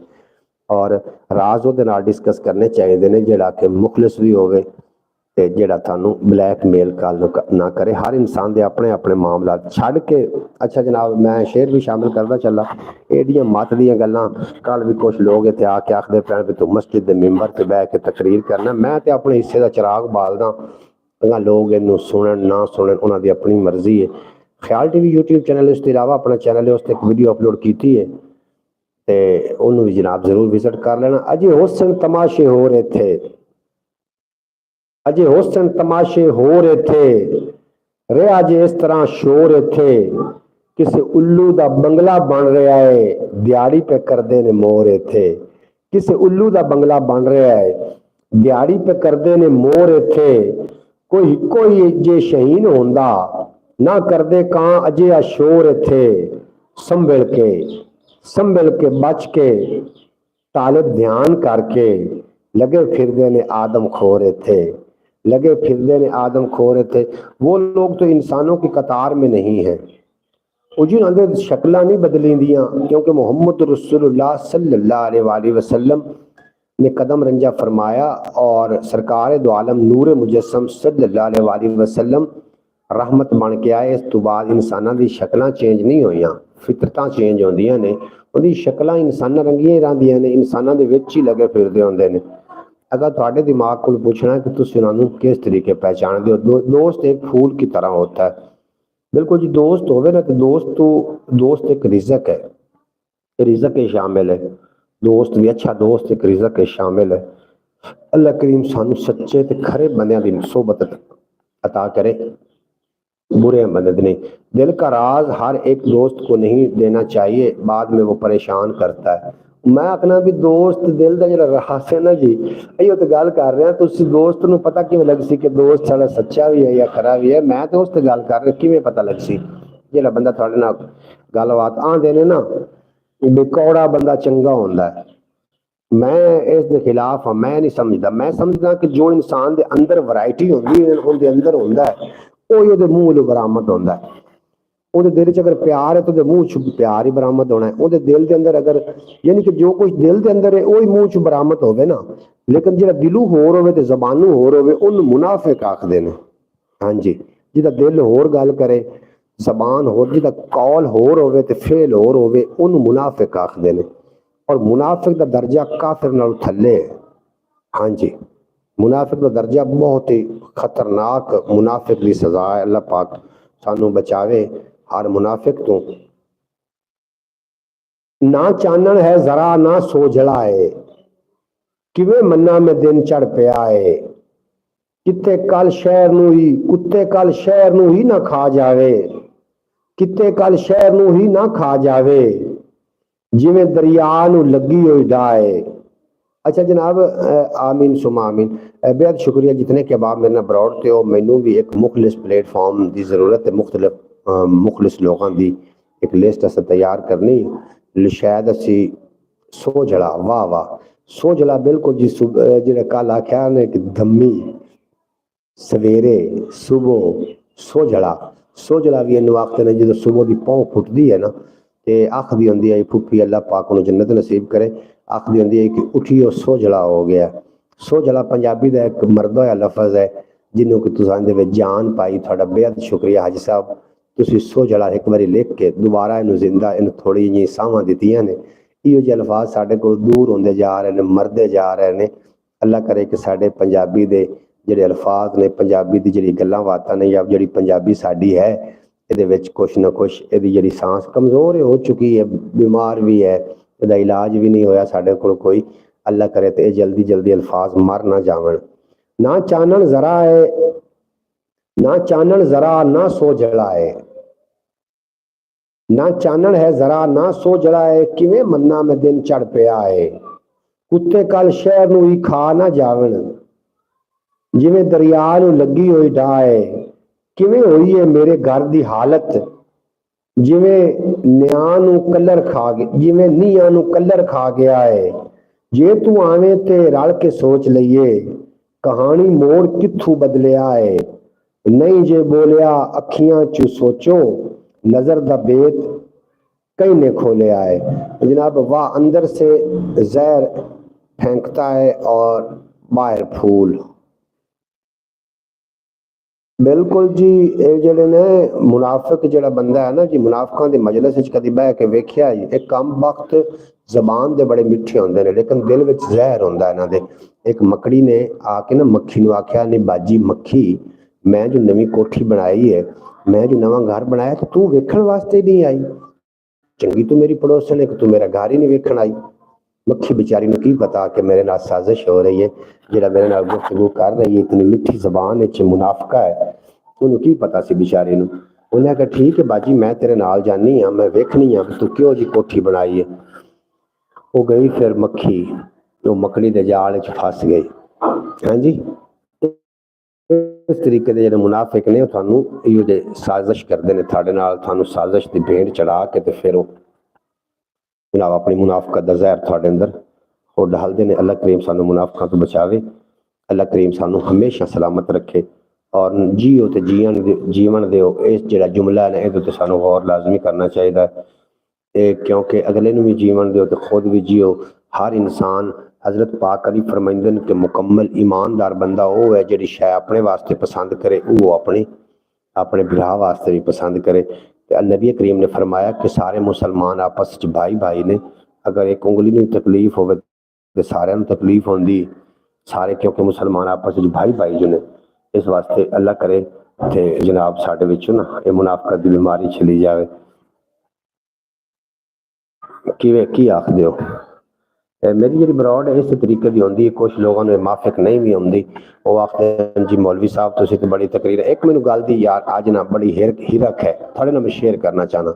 और राज वो डिस्कस करने चाहिए ने जोड़ा कि मुखलिस भी होवे ते जेड़ा थानू ब्लैकमेल ना करे। हर इंसान के अपने अपने मामला छड़ के। अच्छा जनाब, मैं शेर भी शामिल करता चला, एडियां मत दियां गल्लां। कल भी कुछ लोग इत्थे आके आखदे पैण भी तू मस्जिद के मिंबर ते बह के तकरीर करना, मैं तो अपने हिस्से का चिराग बालदा। अगर लोग इनू सुनन ना सुनन उन्होंने अपनी मर्जी है। ख्याल टीवी यूट्यूब चैनल इसके अलावा अपना चैनल है, उस एक वीडियो अपलोड की है, तो उन्होंने भी जनाब जरूर विजिट कर लेना। अजे हुसन तमाशे हो रहे थे, अजे हुसन तमाशे हो रहे थे, रे अजे इस तरह शोर थे, किसी उल्लू का बंगला बन रहा है, दिहाड़ी पे करते ने मोर थे। किसी उल्लू का बंगला बन रहा है, दिहाड़ी पे करते ने मोर थे। कोई जे शहीन होंदा, ना करदे कां अजे अशोर थे। संभल के बच के तालिब ध्यान करके, लगे फिरदे ने आदम खोरे थे, लगे फिरदे ने आदम खोरे थे। वो लोग तो इंसानों की कतार में नहीं है, उन्होंने शक्लां नहीं बदली दियां, क्योंकि मोहम्मद रसूलुल्लाह सल्लल्लाहु अलैहि वसल्लम ने कदम रंजा फरमाया, और सरकार दो आलम नूर मुजस्सम सल्लल्लाहु अलैहि वसल्लम रहमत बन के आए। इस तो बाद इंसानां दी शक्लां चेंज नहीं होईयां, फितरतां चेंज होंदियां ने। ਉਹਦੀ ਸ਼ਕਲਾਂ ਇਨਸਾਨਾਂ ਰੰਗੀਆਂ ਹੀ ਰਹਿੰਦੀਆਂ ਨੇ, ਇਨਸਾਨਾਂ ਦੇ ਵਿੱਚ ਹੀ ਲੱਗੇ ਫਿਰਦੇ ਹੁੰਦੇ ਨੇ। अगर ਤੁਹਾਡੇ दिमाग को पूछना है कि तुम उन्होंने किस तरीके पहचानते हो, दोस्त एक फूल की तरह होता है। बिल्कुल जी, दोस्त होवे ना तो दोस्त एक रिजक है, रिजक के शामिल है। दोस्त भी अच्छा दोस्त एक रिजक के शामिल है। अल्लाह करीम सानू सच्चे ते खरे बंदियां दी सोबत अता करे, बुरे मदद नहीं। दिल का राज हर एक दोस्त को नहीं देना चाहिए, बाद में वो परेशान करता है। मैं आखना भी दोस्त दिल का जो राज है ना जी, यो तो गल कर रहे हैं तुसी दोस्त नूं पता किवें लग सी कि दोस्त साडा सच्चा भी है या खरा भी है। मैं तो उस ते गल कर रहा किवें पता लग सी जेड़ा बंदा तुहाडे नाल गलबात आंदे ने ना भी कौड़ा बंदा चंगा होंदा है। मैं इस दे खिलाफ हाँ, मैं नहीं समझदा। मैं समझदा कि जो इंसान दे अंदर वैरायटी होंदी है, उनके अंदर होंदा है, ਉਹ ਉਹਦੇ ਮੂੰਹ ਨੂੰ ਬਰਾਮਦ ਹੁੰਦਾ ਹੈ। ਉਹਦੇ ਦਿਲ 'ਚ ਅਗਰ ਪਿਆਰ ਹੈ ਤਾਂ ਉਹਦੇ ਮੂੰਹ 'ਚ ਪਿਆਰ ਹੀ ਬਰਾਮਦ ਹੋਣਾ ਹੈ। ਉਹਦੇ ਦਿਲ ਦੇ ਅੰਦਰ ਅਗਰ ਯਾਨੀ ਕਿ ਜੋ ਕੁਝ ਦਿਲ ਦੇ ਅੰਦਰ ਹੈ ਉਹ ਹੀ ਮੂੰਹ 'ਚ ਬਰਾਮਦ ਹੋਵੇ ਨਾ। ਲੇਕਿਨ ਜਿਹੜਾ ਦਿਲੋਂ ਹੋਰ ਹੋਵੇ ਤੇ ਜ਼ਬਾਨੋਂ ਹੋਰ ਹੋਵੇ ਉਹਨੂੰ ਮੁਨਾਫਿਕ ਆਖਦੇ ਨੇ। ਹਾਂਜੀ, ਜਿਹਦਾ ਦਿਲ ਹੋਰ ਗੱਲ ਕਰੇ, ਜ਼ਬਾਨ ਹੋਰ, ਜਿਹਦਾ ਕੌਲ ਹੋਰ ਹੋਵੇ ਤੇ ਫੇਲ ਹੋਰ ਹੋਵੇ ਉਹਨੂੰ ਮੁਨਾਫਿਕ ਆਖਦੇ ਨੇ। ਔਰ ਮੁਨਾਫਿਕ ਦਾ ਦਰਜਾ ਕਾਫਿਰ ਨਾਲੋਂ ਥੱਲੇ ਹੈ। ਹਾਂਜੀ, मुनाफिक का दर्जा बहुत ही खतरनाक मुनाफिक की सजा है। अल्लाह पाक सानू बचावे हर मुनाफिक तो। ना चानन है जरा ना सोझला है, किवें मन्ना में दिन चढ़ पिया है। किते कल शहर नू ही कुत्ते कल शहर नू ही ना खा जावे, किते कल शहर नू ही ना खा जावे, जिवें दरिया नू लगी हुई डाए। अच्छा जनाब, आमीन सुमा आमीन। बेहद शुक्रिया जितने के बाद मेरे बरौड़ थे हो। मैनू भी एक मुखलिस प्लेटफॉर्म की जरूरत है, मुखलिस लोगों की एक लिस्ट अस तैयार करनी। शायद असी सोझला, वाह वाह सोझला बिल्कुल जी। जो कल आख्या ने कि धम्मी सवेरे सुबह सोझला, सोझला भी इनू आखते ने जो सुबह की पौं फुटती है ना ते आखदी होंदी है फुफी अल्लाह पाक नूं जन्नत नसीब करे। आखदी होंदी है कि उठियो सोझला हो गया। सोझला पंजाबी का एक मरदा होया लफज है जिन्हों कि तुसां दे विच जान पाई। तुहाडा बेहद शुक्रिया हाजी साहब, तुसीं सोझला एक बारी लिख के दोबारा इनू जिंदा इन थोड़ी जी सावां दित्तियां ने। इहो जे अल्फाज साडे कोल दूर होंदे जा रहे ने, मरदे जा रहे ने। अल्लाह करे कि साडे पंजाबी दे ਜਿਹੜੇ अल्फाज ने, पंजाबी की ਜਿਹੜੀ ਗੱਲਾਂ ਬਾਤਾਂ ਨੇ ਜਾਂ ਜਿਹੜੀ ਪੰਜਾਬੀ ਸਾਡੀ ਹੈ ਇਹਦੇ ਵਿੱਚ ਕੁਛ ਨਾ ਕੁਛ ਇਹਦੀ ਜਿਹੜੀ सांस कमज़ोर हो चुकी है, बीमार भी है, ਇਹਦਾ इलाज भी नहीं होया ਸਾਡੇ ਕੋਲ कोई। अल्लाह करे तो ये जल्दी जल्दी अल्फाज मर ना जावन। ना चानन जरा है, ना चानन जरा ना सो जला है, ना चानन है जरा ना सो जला है, किवें मन्ना में दिन चढ़ पिया है। कुत्ते कल शहर नूं ही खा ना जावन, जिवें दरिया नूं लगी हुई डाह है। किवें होई है मेरे घर दी हालत, जिवें निआं नूं कलर खा गया, जिवें नीआं नूं कलर खा गया है। जे तू आवे ते रल के सोच लईए, कहानी मोड़ कित्थों बदलिया है। नहीं जे बोलिया अखियां चू सोचो, नजर दा बेत कई ने खोलिया है। जनाब वाह, अंदर से जहर फेंकता है और बाहर फूल। बिल्कुल जी, ये ਜਿਹੜੇ ਨੇ मुनाफिक ਜਿਹੜਾ ਬੰਦਾ है ना जी, मुनाफिकां ਦੇ मजलिस ਵਿੱਚ कदी ਬਹਿ के वेख्या जी, एक कम वक्त ਜ਼ਬਾਨ ਦੇ बड़े मिठे होंदे ने लेकिन दिल ਵਿੱਚ ਜ਼ਹਿਰ ਹੁੰਦਾ ਇਹਨਾਂ ਦੇ। एक मकड़ी ने आके ना मक्खी ਨੂੰ आख्या, नहीं बाजी मक्खी, मैं जो नवी कोठी बनाई है, मैं जो नवा घर बनाया तो तू वेखण वास्ते नहीं आई। चंगी तू मेरी पड़ोसन है कि तू मेरा घर ही नहीं वेखण आई। मक्खी बेचारी ने की पता कि मेरे नाल साजिश हो रही है, जेड़ा मेरे नाल गुफ्तगू कर रही है इतनी मिठी जबान च मुनाफका है, उन्हें की पता सी बेचारी नूं। उन्हें कहा ठीक है बाजी, मैं तेरे नाल जानी हाँ, मैं वेखनी हाँ तू क्यों जी कोठी बनाई है। वो गई फिर मक्खी, वो मकड़ी के जाल च फस गई। हाँ जी, इस तरीके के जो मुनाफिक ने थानू इहो जे साजिश करते हैं, थाडे नाल थानू साजिश की भेंट चढ़ा के तो फिर वो जनाब अपनी मुनाफकत का जहर थोड़े अंदर वो डालते हैं। अल्लाह करीम सानू मुनाफिकां तो बचावे, अल्लाह करीम सानू हमेशा सलामत रखे। और जियो तो जीवन दो, इस जो जुमला है ये तो सानू गौर लाजमी करना चाहिए, क्योंकि अगले नू भी जीवन दो तो खुद भी जियो। हर इंसान, हजरत पाक अली फरमाइंदे ने कि मुकम्मल ईमानदार बंदा वो है जिहड़ी शै अपने वास्ते पसंद करे वो अपनी अपने बिराह वास्ते भी पसंद करे। तो नबी करीम ने फरमाया कि सारे मुसलमान आपस च भाई भाई ने, अगर एक उंगली में तकलीफ हो तो सारे तकलीफ होंगी सारे, क्योंकि मुसलमान आपस च भाई भाई जो ने। इस वास्ते अल्लाह करे ते जनाब साडे विचों ना ये मुनाफकत की बीमारी चली जाए। किवें की आखदे हो? मेरी जी बरौड इस तरीके की आँदी, कुछ लोगों ने माफिक नहीं भी आँदी, वो आखते जी मौलवी साहब तुसीं तो बड़ी तकरीर। एक मैनू गल दी यार अज ना बड़ी हिरक है थोड़े ना मैं शेयर करना चाहना।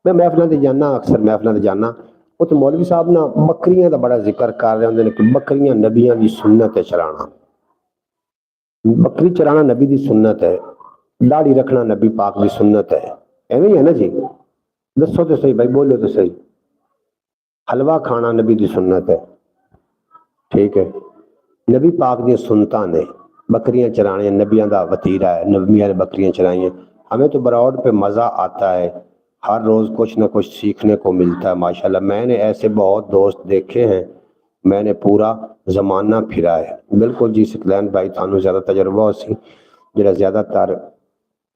मैं महफलों से जाना, अक्सर महफलों से जाना, उत्थे मौलवी साहब ना बकरियां का बड़ा जिक्र कर रहे होंगे कि बकरियां नबियां की सुन्नत है चराना, बकरी चराना नबी की सुन्नत है, दाढ़ी रखना नबी पाक की सुन्नत है। एवं ही है ना जी? दसो तो सही भाई, बोलो तो सही। हलवा खाना नबी की सुन्नत है, ठीक है। नबी पाक दी सुन्नतां ने बकरियां चराने नबियां का वतीरा है, नबियां ने बकरियां चराई। हमें तो बरौड पे मज़ा आता है, हर रोज़ कुछ ना कुछ सीखने को मिलता है माशाल्लाह। मैंने ऐसे बहुत दोस्त देखे हैं, मैंने पूरा ज़माना फिरा है। बिल्कुल जी सकलैन भाई, थानू ज़्यादा तजर्बा हो सी, जरा ज़्यादातर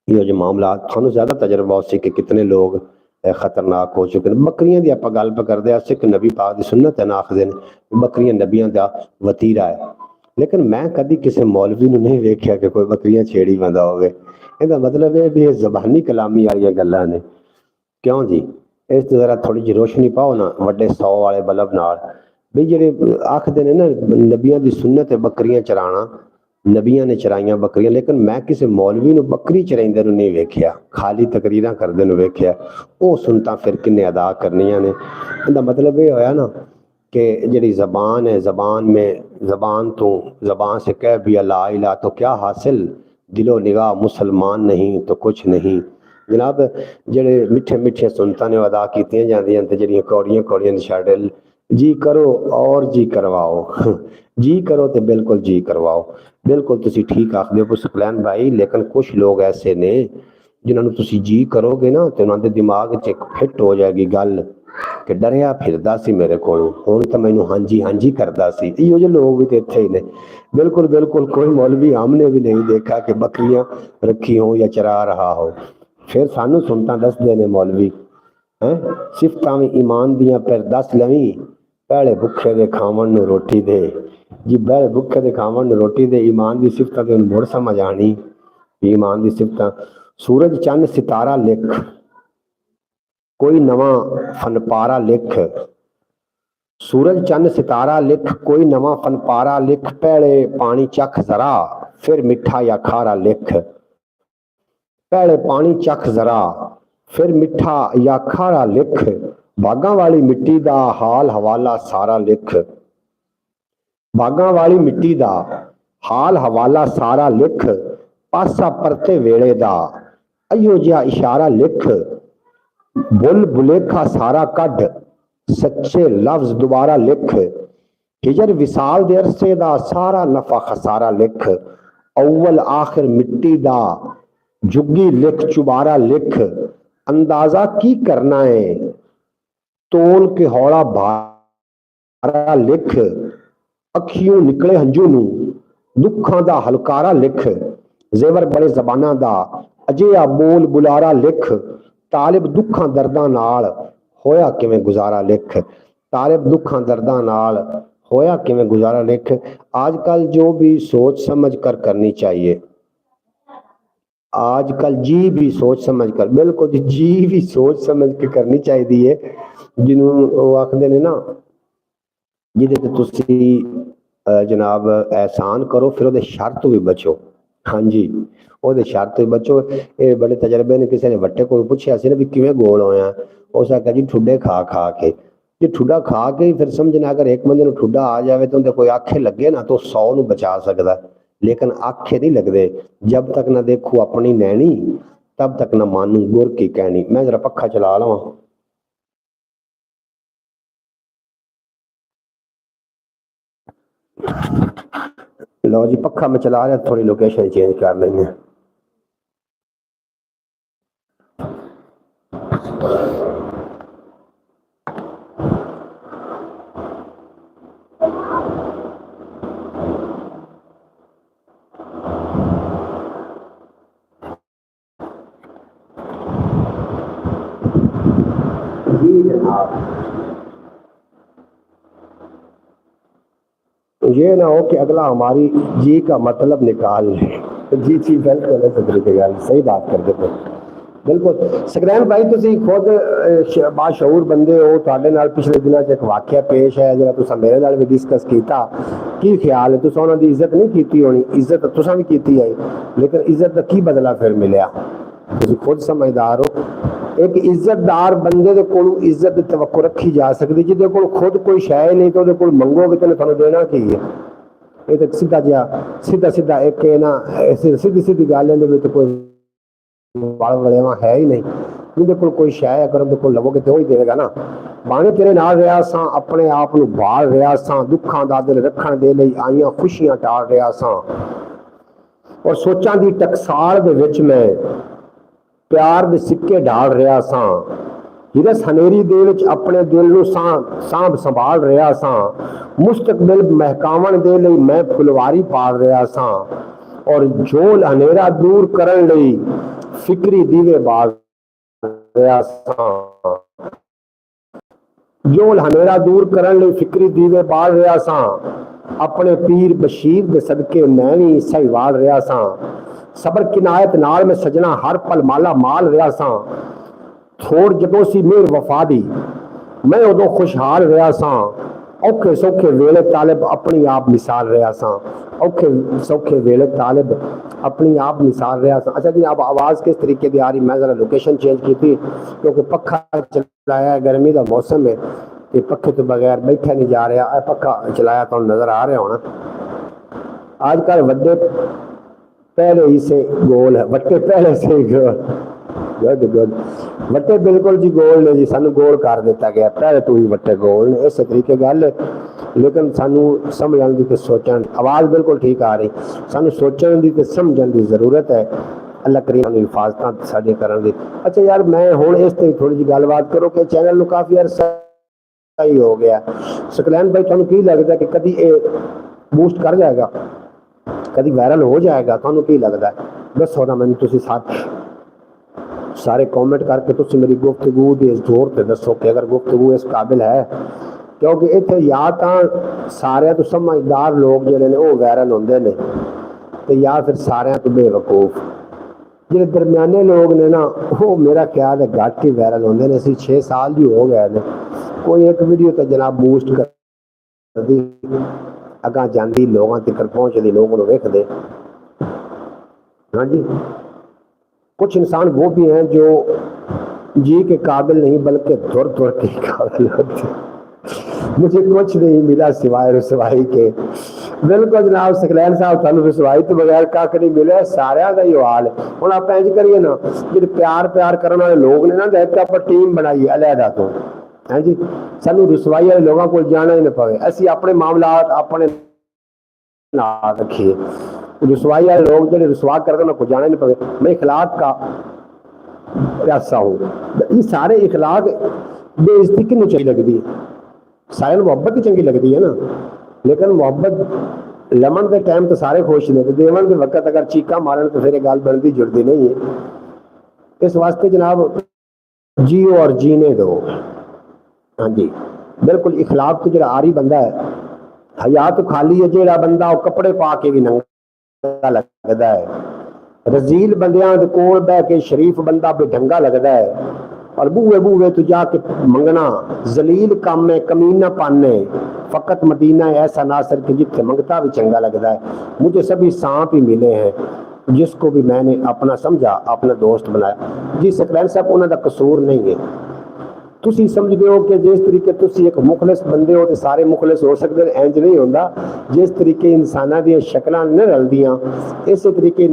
ये जो मामला थानू ज़्यादा तजर्बा हो सी कि कितने लोग खतरनाक हो चुके हैं। बकरियां की आप गल करते हैं, सिख नबी पाक की सुन्नत है ना, आखते हैं बकरियां नबियां का वतीरा है। लेकिन मैं कभी किसी मौलवी ने नहीं वेख्या कि कोई बकरियां छेड़ी बंदा होवे। ਇਹਦਾ मतलब है भी ये जबानी कलामी वाली गल्लां ने, क्यों जी? इस ते जरा थोड़ी जी रोशनी पाओ ना वड्डे 100 वाले बल्ब नाल, भी जेडे आखदे ने ना नबियां दी सुन्नत है बकरियां चराना, नबियां ने चराइयां बकरियां। लेकिन मैं किसी मौलवी नूं बकरी चराइंदे नूं नहीं वेख्या, खाली तकरीरां करदे नूं वेख्या। ਉਹ सुनता फिर किन्ने अदा करनियां ने। ਇਹਦਾ मतलब ये होया ना कि जेड़ी ज़बान है, ज़बान में ज़बान तो ज़बान से कह भी ला इला तो क्या हासिल, दिलो निगाह मुसलमान नहीं तो कुछ नहीं। जनाब जेड़े मिठे मिठे सुनता ने अदा कीतियां जांदियां ते जेड़ियां कौड़ियां कौड़ियां छड़ जी करो और जी करवाओ जी करो तो बिल्कुल जी करवाओ। बिल्कुल तुसी ठीक आखदे हो सकलैन भाई, लेकिन कुछ लोग ऐसे ने जिन्होंने तुसी जी करोगे ना तो उन्होंने दिमाग च एक फिट हो जाएगी गल कि डरिया फिरदा सी मेरे कोलों, हुण तो मैनू हांजी हांजी करदा सी। इहो जे लोग भी तो इत्थे ही ने। बिल्कुल बिल्कुल कोई मौलवी हमने भी नहीं देखा कि बकरियां रखी हो या चरा रहा हो। फिर सानू सुनता दसदे ने मौलवी हैं सिफतां भी ईमान दियां फिर दस लवीं, पहले भुखे दे खावन नूं रोटी दे। जी पहले भुखे दे खावन नूं रोटी दे, ईमान दी सिफतां ते मुड़ समझ आनी। ईमान दी सिफतां सूरज चंद सितारा लिख, कोई नवा फनपारा लिख। सूरज चंद सितारा लिख, कोई नवा फनपारा लिख, पहले पानी चख जरा फिर मिठा या खारा लिख। पहले पानी चख जरा फिर मिठा या खारा लिख, बागां वाली मिट्टी दा हाल हवाला सारा लिख। बागां वाली मिट्टी दा हाल हवाला सारा लिख, पासा परते वेले दा अयो जिहा इशारा लिख। बुल बुलेखा सारा कढ, सच्चे लफ्ज दोबारा लिख। हिजर विसाल दे अरसे दा सारा नफा खसारा लिख। अव्वल आखिर मिट्टी दा जुग्गी लिख चुबारा लिख। अंदाजा की करना है तोल के हौला भारा लिख। अखियों निकले हंजू नू दुखां दा हलकारा लिख। जेवर बड़े जबाना दा अजिहा बोल बुलारा लिख। तालिब दुखां दर्दां नाल होया किवें गुजारा लिख। तालिब दुखां दर्दां नाल होया किवें गुजारा लिख। आजकल जो भी सोच समझ कर करनी चाहिए, आजकल जी भी सोच समझ कर, बिल्कुल जी भी सोच समझ के करनी चाहिए है। जिन्होंने आखते ने ना जिदे ते तुसी जनाब एहसान करो फिर वो शर तो भी बचो। हाँ जी, वो शर तो भी बचो। ये बड़े तजर्बे ने, किसी ने वट्टे को पूछा ना भी किवें गोल होया, उस आख्या जी ठुडे खा खा के। जी ठुडा खा के फिर समझना अगर एक बंदे ठुडा आ जाए तो कोई आखे लगे ना तो 100 नूं बचा सकता, लेकिन आखे नहीं लगते। जब तक ना देखो अपनी नैनी तब तक ना मानू गुर की कहनी। मैं जरा पक्खा चला लवां। लो जी पक्खा मैं चला रहा, थोड़ी लोकेशन चेंज कर लेंगे। जनाब, ये ना हो कि अगला हमारी जी का मतलब निकाल ले। जी जी बिल्कुल है तरीके गल सही बात करते पे बिल्कुल। सकरैन भाई तुसी खुद बाशऊर बंदे हो, तुहाडे नाल पिछले दिनों एक वाकया पेश है जिहड़ा तुसां मेरे नाल भी डिस्कस कीता। की ख्याल है, तुसां उन्हां दी इज्जत नहीं कीती होनी? इज्जत तुसां भी कीती है, लेकिन इज्जत दा की बदला फिर मिलिया? तुसी खुद समझदार हो। एक इज्जतदार बंदे दे कोलों इज्जत दी तवक्को रखी जा सकदी, जिहदे कोल खुद कोई शै नहीं तो उहदे कोल मंगोगे तो तुहानूं देना की है? ये तो सीधा जिहा सीधा सीधा एक ना सीधी सीधी गल है, इहदे विच कोई वाल वलेवा है ही नहीं। जिहदे कोल कोई शै है, अगर उहदे कोल लवोगे तो वही देगा ना। भावें तेरे नाल रहा सां, अपने आप नूं भाल रहा सां, दुखां दा दिल रखण दे लई आईयां खुशियां टाल रहा सां, और सोचां दी टकसाल दे विच मैं प्यार दे सिक्के ढाल रहा सां, हिरस हनेरी दे विच अपने दिल नूं सांभ संभाल रहा सां, मुस्तकबिल महकावण दे लई मैं फुलवारी पाल रहा सां, और झोल हनेरा दूर करन लई फिक्री दीवे बाल रहा सां, झोल हनेरा दूर करन लई फिक्री दीवे बाल रहा सां, अपने पीर बशीर दे सदके मैं भी सहीवाल रहा सां, सबर किनायत नाल मैं सजना हर पल माला माल रहा सां, थोड़ जदों सी मेर वफा दी मैं उदों खुशहाल रहा सां, औखे सौखे वेले तालिब अपनी आप मिसाल रहा सां, औखे सौखे वेले तालिब अपनी आप मिसाल रहा सां। अच्छा जी, अब आवाज़ किस तरीके की आ रही? मैं ज़रा लोकेशन चेंज की थी क्योंकि पक्खा चलाया, गर्मी का मौसम है तो पक्खे तो बगैर बैठा नहीं जा रहा। पक्खा चलाया तो नज़र आ रहा होना। आजकल वड्डे पहले ही से गोल है, वट्टे पहले से ही गोल। गुड गुड, वट्टे बिल्कुल जी गोल ने जी, सानू गोल कर दिता गया, पहले तू ही वट्टे गोल ने, इस तरीके गल। लेकिन सानू समझण दी ते सोचण, आवाज़ बिल्कुल ठीक आ रही, सानू सोचण दी ते समझण दी जरूरत है। अल्लाह करीम हिफाजत साडी करन दी। अच्छा यार, मैं हुण इस ते थोड़ी जी गलबात करो कि चैनल नू काफ़ी अरसा ही हो गया। सकलैन भाई तुहानू की लगदा कि कदी ये बूस्ट कर जाएगा, कभी वायरल हो जाएगा? तुहानू की लगता है? दसो ना मैनूं, तुसीं सारे कॉमेंट करके तुसीं मेरी गुफ्तगू दे जोर ते दसो कि अगर गुफ्तगू इस काबिल है, क्योंकि इत्थे या तां सारियां तो समझदार लोग जिहड़े ने वो वायरल होंदे ने, ते या फिर सारियां तो बेवकूफ जिहड़े दरमियाने लोग ने ना, वो मेरा ख्याल है घट ही वायरल होंदे ने। असीं 6 साल ही हो गए ने, कोई एक वीडियो तो जनाब बूस्ट करदी अगा जाती, लोगों तक पहुंचती, लोग उन्हें वेखते। हाँ जी, कुछ इंसान वो भी हैं जो जी के काबिल नहीं बल्कि धुर धुर के काबिल होते। मुझे कुछ नहीं मिला सिवाय रसवाई के। बिल्कुल जनाब सकलैन साहब, तुहानू रसवाई तो बगैर कख नहीं मिले, सारिਆਂ ਦਾ ही हाल है। हुण आपां इंज करिए ना, जिहड़े प्यार प्यार करन वाले लोग ने ना, एक आपां टीम बनाइए अलहदा तो, है जी, सानू रसवाई वाले लोगों को जाना ही ना पवे, असीं अपने मामलात अपने नाल रखिए। रसवाई वाले लोग जो रसवा करते हैं उनको जाना नहीं पवे। मैं इखलाक का प्यासा हूँ। ये सारे इखलाक बेइज्जती किन्नू चंगी लगती है? सारे मुहब्बत ही चंगी लगती है ना, लेकिन मुहब्बत लमन के टाइम तो सारे खुश ने, देवन के वक्त अगर चीका मारन तो फिर गल बनती जुड़ती नहीं है। इस वास्ते जनाब जियो और जीने दो। हाँ जी बिल्कुल, इखलाक तो जो आरी बंदा है, हया तो खाली है जेड़ा बंदा वो कपड़े पा के भी नंगा लगता है, रजील बंदियां दे कोल बह के शरीफ बंदा बेढंगा लगता है, और बूहे बूहे तो जाके मंगना जलील काम है, कमीना पाने फकत मदीना ऐसा नासर के जिथे मंगता भी चंगा लगता है। मुझे सभी सांप ही मिले हैं, जिसको भी मैंने अपना समझा, अपना दोस्त बनाया। जी सकलैन साहब, उन्होंने कसूर नहीं है। तुसी समझते हो कि जिस तरीके तुसी एक मुखलिस बंदे हो तो सारे मुखलिस हो सकते हैं, इंज नहीं होता। जिस तरीके इंसाना दी शक्लां नहीं रलदियां, इस तरीके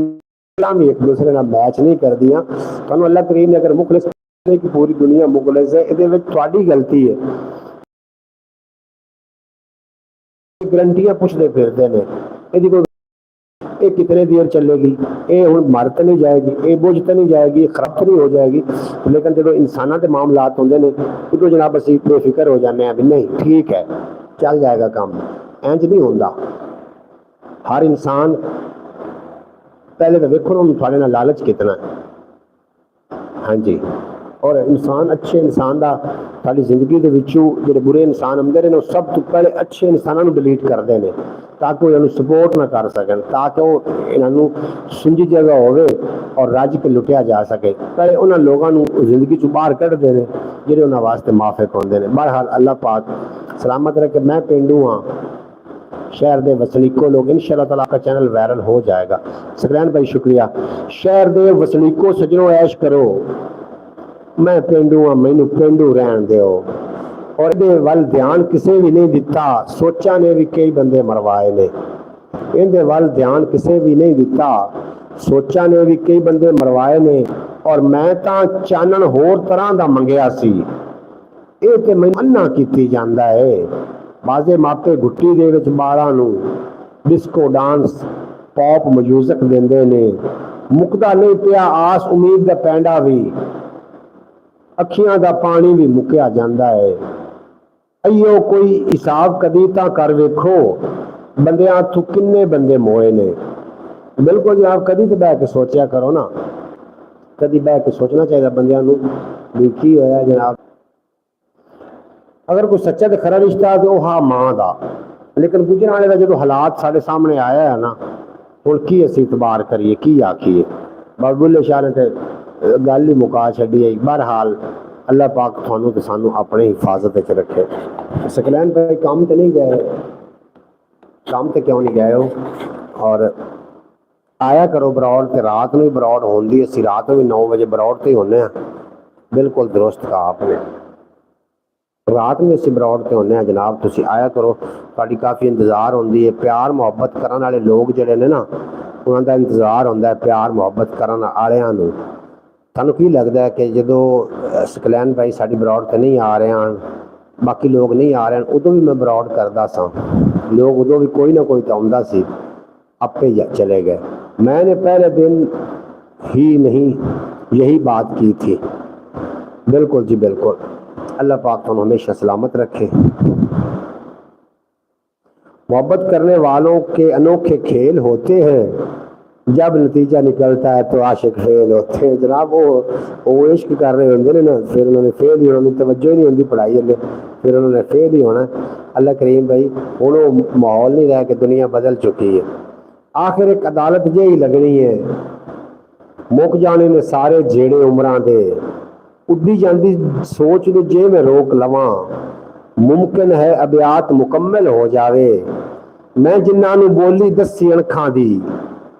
भी एक दूसरे नाल मैच नहीं करदियां। तुहानूं अल्लाह करीम ने अगर मुखलिस की पूरी दुनिया मुखलिस है, इहदे विच तुहाडी गलती है। गारंटियां पुछदे फिरदे ने, इहदी कोई ये कितने देर चलेगी, ये हुण मर तो नहीं जाएगी, ये बुझ तो नहीं जाएगी, खराब तो नहीं हो जाएगी। लेकिन जो इंसानों के मामलात होंगे ने, उदों जनाब असीं बेफिक्र हो जाने हैं भी नहीं ठीक है चल जाएगा काम। इंज नहीं होंदा। हर इंसान पहले तो वेखो ना, थोड़े नाल लालच कितना है। हाँ जी, और इंसान अच्छे इंसान का साड़ी जिंदगी के विचों जो बुरे इंसान आते हैं सब तो पहले अच्छे इंसानों डिलीट करते हैं ताकि वो इन्हों सपोर्ट ना कर सकन, ताकि वो इन्हों सुंझी जगह होवे और रज के लुटिया जा सके। पहले उन्होंने लोगों को जिंदगी चो बाहर कढ़ते हैं जो उन्होंने वास्ते माफिक होंगे ने। बहरहाल अल्लाह पाक सलामत रखे। मैं पेंडू हाँ, शहर के वसनीकों लोग इंशाअल्लाह ताला आपका चैनल वायरल हो जाएगा। सकलैन भाई शुक्रिया। शहर के वसनीकों सजनों ऐश करो, मैं पेंडू हाँ, मैनू पेंडू रहन दो। और ये वल ध्यान किसी भी नहीं दिता, सोचा ने भी कई बंदे मरवाए ने। इहदे वल ध्यान किसी भी नहीं दिता, सोचा ने भी कई बंदे मरवाए ने। और मैं तां चानन होर तरह का मंगिया सी, ये तो मैं मन्ना की जाता है। बाजे मापे गुट्टी दे विच बालां नूं डिस्को डांस पॉप म्यूजिक देंदे ने, मुकदा नहीं पिया आस उम्मीद दा पैंडा भी, अखियां दा पानी भी मुक्या जाता है। अयो कोई हिसाब कदी तां कर वेखो, बंदियां तू किन्ने बंदे मोए ने। बिल्कुल जनाब, कदी तो बह के सोचा करो ना, कदी बह के सोचना चाहिए बंदियां नूं भी की होया जनाब। अगर कोई सच्चा तो खरा रिश्ता तो हाँ मां का, लेकिन गुजरन वाले का जो हालात साढ़े सामने आया है ना, हुण की असीं इतबार करिए, की आखिए। बाबा बुल्ले शाह ने तो गल ही मुका छड्डी है। बहरहाल अल्लाह पाक थानू तो सानू अपने हिफाजत च रखे। सकलैन भाई काम तो नहीं गए, काम तो क्यों नहीं गए हो? और आया करो बरौड़, तो रात में भी बरौड़ होंदी, असीं रात में भी 9 बजे बरौड़ ते होने। बिल्कुल दुरुस्त कहा आपने, रात में असीं बरौड़ ते होने जनाब। तुसीं आया करो, तुहाडी काफ़ी इंतज़ार होंदी है। प्यार मुहब्बत करन वाले लोग जिहड़े ने ना, उन्हां दा इंतज़ार होंदा है प्यार मुहब्बत करन वालियां नूं। तुहानूं की लगदा है कि जदों सकलैन भाई साडी बरौड़ ते नहीं आ रहे हैं, बाकी लोग नहीं आ रहे हैं, उदों भी मैं बरौड़ करदा सां, लोग उदों भी कोई ना कोई तो आउंदा सी, आपे चले गए। मैंने पहले दिन ही नहीं यही बात की थी। बिल्कुल जी बिल्कुल, अल्लाह पाक तुम हमेशा सलामत रखे। मोहब्बत करने वालों के अनोखे खेल होते हैं, जब नतीजा निकलता है तो आशिक फेल होते हैं। जनाब वो इश्क कर रहे होंगे ना, फिर उन्होंने फेल ही होना, तवज्जो ही नहीं होती पढ़ाई में, फिर उन्होंने फेल ही होना। अल्लाह करीम भाई हुण वो माहौल नहीं रहा कि दुनिया बदल चुकी है। आखिर एक अदालत जी लगनी है, मुक जाने ने सारे जेड़े उमरां दे, उड्डी जाती सोच नूं जे मैं रोक लवां, मुमकिन है अबियात मुकम्मल हो जावे। मैं जिन्हां नूं बोली दसी अणखां दी,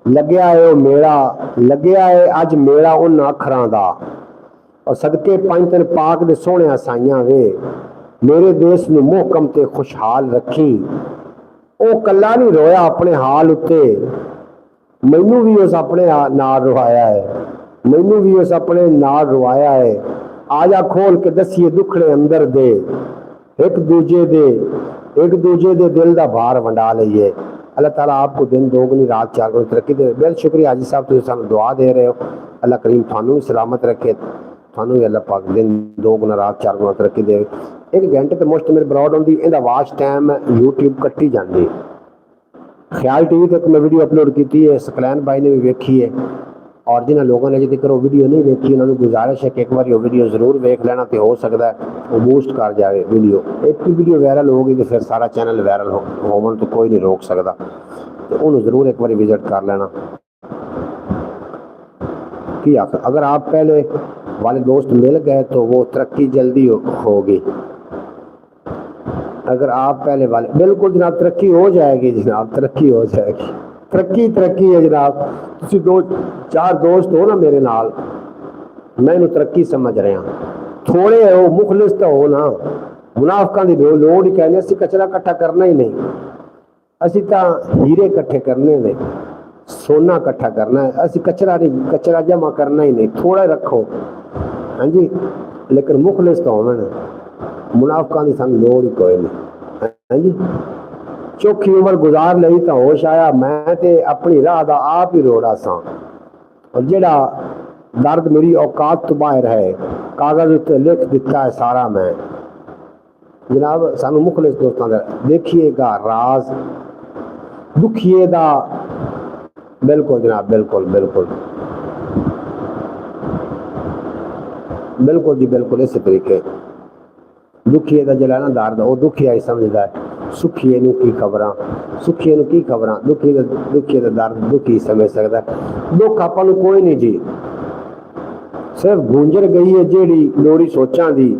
लग्या है वो मेरा, लग्या है अज मेरा उन अखरां दा। और सदके पंज दिन पाक दे सोहणिया साइयां वे, मेरे देश नूं मोहकम ते खुशहाल रखी। वो कला नहीं रोया अपने हाल उत्ते, मैनू भी उस अपने नाल रुआया है, मैनू भी उस अपने नाल रुआया है। आजा खोल के दसीए दुखड़े अंदर दे, एक दूजे दे दिल दा भार वंडा लईए। अल्लाह ताला आपको दिन दोगुनी रात चारगुनी तरक्की दे। बेहद शुक्रिया हाजी साहब, तुसीं सानूं दुआ दे रहे हो। अल्लाह करीम थानू भी सलामत रखे, थानू भी अल्लाह पाक दिन दोगुना रात चारगुना तरक्की दे। 1 घंटे तो मुश्त मेरे बरौड होंदी, इहदा वाच टाइम यूट्यूब कट्टी जाती। ख्याल टीवी तक मैं वीडियो अपलोड की है, सकलैन भाई ने भी वेखी है। और जिन्होंने लोगों ने अजे तक वो वीडियो नहीं देखी, उन्होंने गुजारिश है कि एक बार वो वीडियो जरूर वेख लेना, तो हो सकता है वो बूस्ट कर जाए वीडियो। एक ही वीडियो वायरल होगी तो फिर सारा चैनल वायरल होवन तो कोई नहीं रोक सकता, तो उन्होंने जरूर एक बार विजिट कर लेना। कि अगर आप पहले वाले दोस्त मिल गए तो वो तरक्की जल्दी होगी। अगर आप पहले वाले, बिल्कुल जनाब तरक्की हो जाएगी, जनाब तरक्की हो जाएगी, तरक्की है जनाब। तुसी 2-4 दोस्त हो ना मेरे नाल, मैं इन्हू तरक्की समझ रहा। थोड़े हो मुखलिस तो हो ना, मुनाफिकां दी लोड़ ही कहने, असीं कचरा इकट्ठा करना ही नहीं, असीं तां हीरे इकट्ठे करने ने, सोना इकट्ठा करना है, असीं कचरा नहीं, कचरा जमा करना ही नहीं, थोड़ा रखो। हाँ जी, लेकिन मुखलिस तो होवे, मुनाफिकां दी सानूं लोड़ ही कोई नहीं। हाँ जी, चौखी उम्र गुजार लई तो होश आया, मैं ते अपनी राह दा आप ही रोड़ा सा। और जेड़ा दर्द मेरी औकात तो बाहर है, कागज उत्ते लिख दिता है सारा मैं। जनाब सानू मुखलिस दोस्तों का देखिएगा राज दुखिए दा। बिल्कुल जनाब, बिल्कुल बिल्कुल बिल्कुल जी बिल्कुल इस तरीके दुखिए का जला ना दर्द वो दुखिया ही समझदा है, सुखिए नूं की खबरां, सुखिए नूं की खबरां, दुखिए का दर्द दुखी समझ सकदा है। दुख आपां नूं कोई नहीं जी, सिर्फ गूंजर गई है जेड़ी लोरी सोचां दी,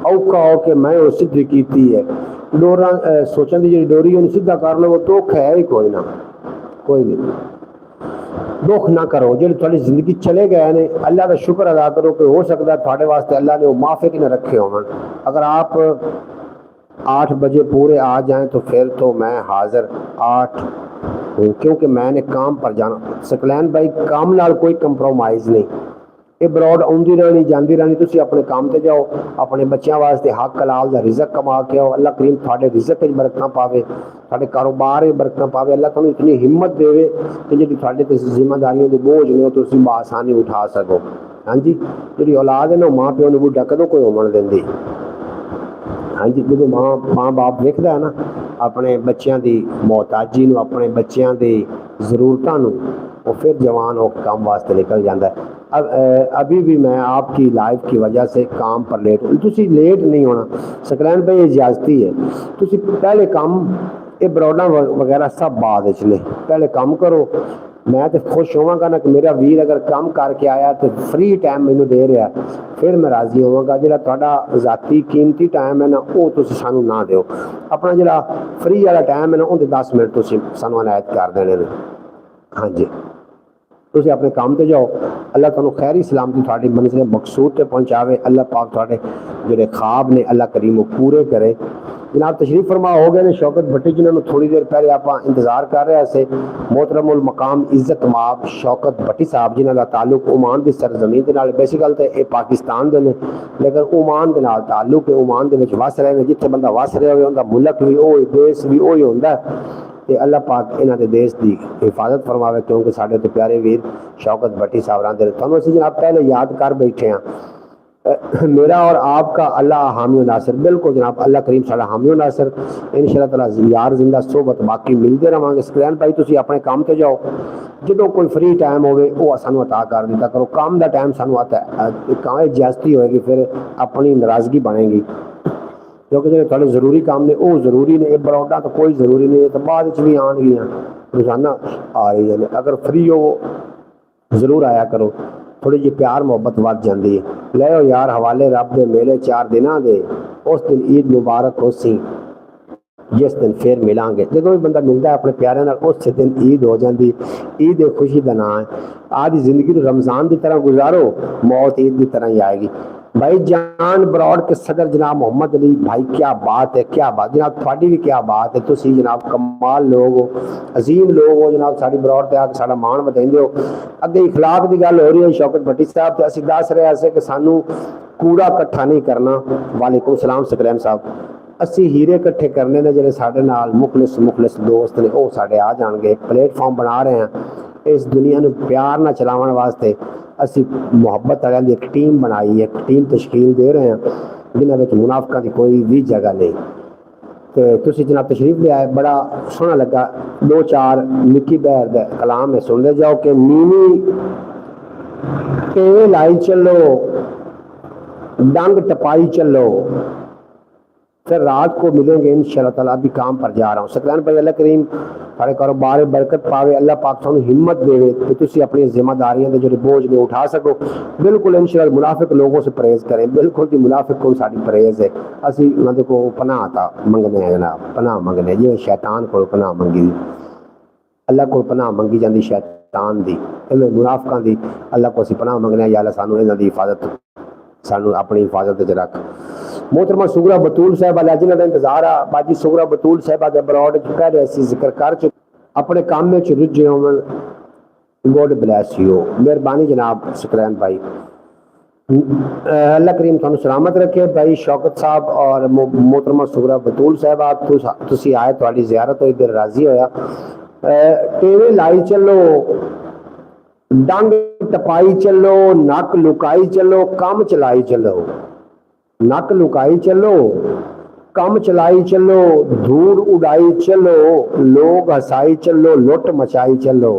औखा हो के मैं वो सिद्ध कीती है। डोरा सोचां दी जेड़ी डोरी उन्हें सीधा कर लो, वो दुख है ही कोई ना, कोई नहीं। दुख ना करो जो थोड़ी जिंदगी चले गए ने, अल्लाह का शुक्र अदा करो कि हो सकता है थोड़े वास्ते अल्लाह ने वो माफिक न रखे हों। अगर आप 8 बजे पूरे आ जाएं तो फिर तो मैं हाजिर 8 हूँ, क्योंकि मैंने काम पर जाना। सकलैन भाई काम नाल कोई कंप्रोमाइज़ नहीं, ये बरौड आउंदी रहनी जाती रहनी, तुम अपने काम से जाओ, अपने बच्चों वास्ते हक हलाल दा रिज़क कमा के आओ। अल्लाह करीम थोड़े रिज़क में बरकत पावे, थोड़े कारोबार में बरकत पावे, अल्लाह तुहानू इतनी हिम्मत देवे कि जी थोड़े ते जिम्मेदारियों के बोझ ने तुम आसानी उठा सको। हाँ जी, जी औलाद है ना माँ प्यो ने बुढ़ा कदों कोई होवन देंदी। हाँ जी, जो माँ बाप देखता है ना अपने बच्चों की मोहताजी नूं, अपने बच्चों की जरूरतों नूं, वो फिर जवान हो काम वास्ते निकल जाता है। अब अभी भी मैं आपकी लाइफ की वजह से काम पर लेट हूँ। तुसी लेट नहीं होना सकलैन भाई, इजाजती है। तुसी पहले काम ये बरौडा वगैरह सब बाद विच ने, पहले काम करो। मैं तो खुश होवांगा ना कि मेरा वीर अगर काम करके आया तो फ्री टाइम मैनू दे रहा, फिर मैं राजी होवांगा। जिहड़ा तुहाडा ज़ाती कीमती टाइम है ना, वो तुसीं सानू ना दिओ। अपना जिहड़ा फ्री वाला टाइम है ना, उहदे 10 मिनट तुसीं सानू अनायत कर देने ने। हाँ जी, तुसीं अपने काम ते जाओ, अल्लाह तुहानू खैरी सलामती तुहाडी मंजिल मकसूद ते पहुँचावे। अल्लाह पाक तुहाडे जिहड़े ख्वाब ने अल्लाह करीम वो पूरे करे। जनाब तशरीफ फरमा हो गए ने शौकत भट्टी, जिन्होंने थोड़ी देर पहले आप इंतजार कर रहे थे। मोहतरमुल मकाम इज्जत माब शौकत भट्टी साहब जिन्हों का ताल्लुक ओमान की सरजमीन के नाल, बेसिकल तो ये पाकिस्तान के ने लेकिन ओमान के नाल ताल्लुक है, ओमान के वस रहे हैं। जिथे बंदा वस रहा हो उनका मुल्क भी वो देश भी वही होंदा है। तो अल्लाह पाक इन्हों के देश की हिफाजत फरमावे, क्योंकि साढ़े तो प्यारे वीर शौकत भट्टी साहब रहा थोड़ा असी जनाब पहले याद कर बैठे हैं। मेरा और आपका अल्लाह हामी नासिर, बिल्कुल जनाब अल्लाह करीम साड़ा हामी नासिर। इंशाअल्लाह ताला यार जिंदा सोबत बाकी मिलते रहेंगे। सकलैन भाई तुसी अपने काम ते जाओ, जो कोई फ्री टाइम होवे वो सानू अता कर दिता करो। काम का टाइम सानू आता है, इजाजती होएगी फिर अपनी नाराजगी बनेगी, क्योंकि जो थोड़े जरूरी काम ने वो जरूरी ने। बरौडा तो कोई जरूरी नहीं है, तो बाद भी आनगियां रोजाना आ रही है। अगर फ्री हो जरूर आया करो, थोड़ी जी प्यार मोहब्बत वध जाती है। लो यार हवाले रब दे मेले 4 दिनों के, उस दिन ईद मुबारक हो सी, जिस दिन फिर मिलांगे। जो भी बंदा मिलता है अपने प्यारे नाल, उस दिन ईद हो जाती। ईद एक खुशी का नाम है। आदि जिंदगी तो रमजान की तरह गुजारो, मौत ईद की तरह ही आएगी। भाई जान ब्रॉड के सदर जनाब मोहम्मद अली भाई, क्या बात है, क्या बात जनाब, थोड़ी भी क्या बात है। तुसी जनाब कमाल लोग हो, अजीम लोग हो जनाब, साड़ी ब्रॉड ते आके साड़ा मान वधाइंदे हो। अगे इखलाक की गल हो रही है शौकत भट्टी साहब, तो असीं दस रहे ऐसे कि सानू कूड़ा इकट्ठा नहीं करना। वालेकुम सलाम सकलैन साहब, असी हीरे इकट्ठे करने ने ਜਿਹੜੇ ਸਾਡੇ ਨਾਲ मुखलिस दोस्त ने, वो साढ़े आ जाएंगे। प्लेटफॉर्म बना रहे हैं इस दुनिया में प्यार ना चलाने वास्ते। असी मुहब्बत वालों की एक टीम बनाई है, एक टीम तश्कील दे रहे हैं जिन्होंने मुनाफिकों की कोई भी जगह नहीं। तो तुसी जनाब तशरीफ ले आए, बड़ा सोहना लगा। 2-4 निक्की बहर का कलाम है, सुनते जाओ कि नीवी टेवे लाई चलो, डंग टपाई चलो, फिर रात को मिलेंगे इंशाअल्लाह ताला। अभी काम पर जा रहा हूँ। सकलैन भाई अल्लाह करीम सारे कारोबार बरकत पावे, अल्लाह पाक तुहानू हिम्मत देवे कि तुसी अपनी जिम्मेदारियां के जो बोझ ने उठा सको। बिल्कुल इंशाअल्लाह मुनाफिक लोगों से परहेज करें, बिल्कुल जी मुनाफिक को साड़ी परहेज है। असी उन्होंने को पनाह आता मंगने हैं जनाब, पनाह मंगने जिवें शैतान को पनाह मंगी, अल्लाह को पनाह मंगी जाती शैतान की, इवें मुनाफिकां की अल्लाह को असी पनाह मंगने। या अल्लाह सानू इन्हां दी हिफाजत, सानू अपनी हिफाजत च रख। मोहतरमा सुगरा बतूल साहब जिन्हों का इंतजार आ, बाजी सुगरा बतूल साहब के बरौड पहले असी जिक्र कर चुके, अपने काम में रुझे होवन। गॉड ब्लैस यू, मेहरबानी जनाब सकलैन भाई, अल्लाह करीम तुहानू सलामत रखे। भाई शौकत साहब और मोहतरमा सुगरा बतूल साहब तुसी आए, तुहाडी ज़ियारत होई, दिल राजी होया। टेवे लाई चलो, डंग टपाई चलो, नक लुकाई चलो, कम चलाई चलो। नक लुकाई चलो, कम चलाई चलो, धूड़ उड़ाई चलो, लोग हसाई चलो, लुट मचाई चलो,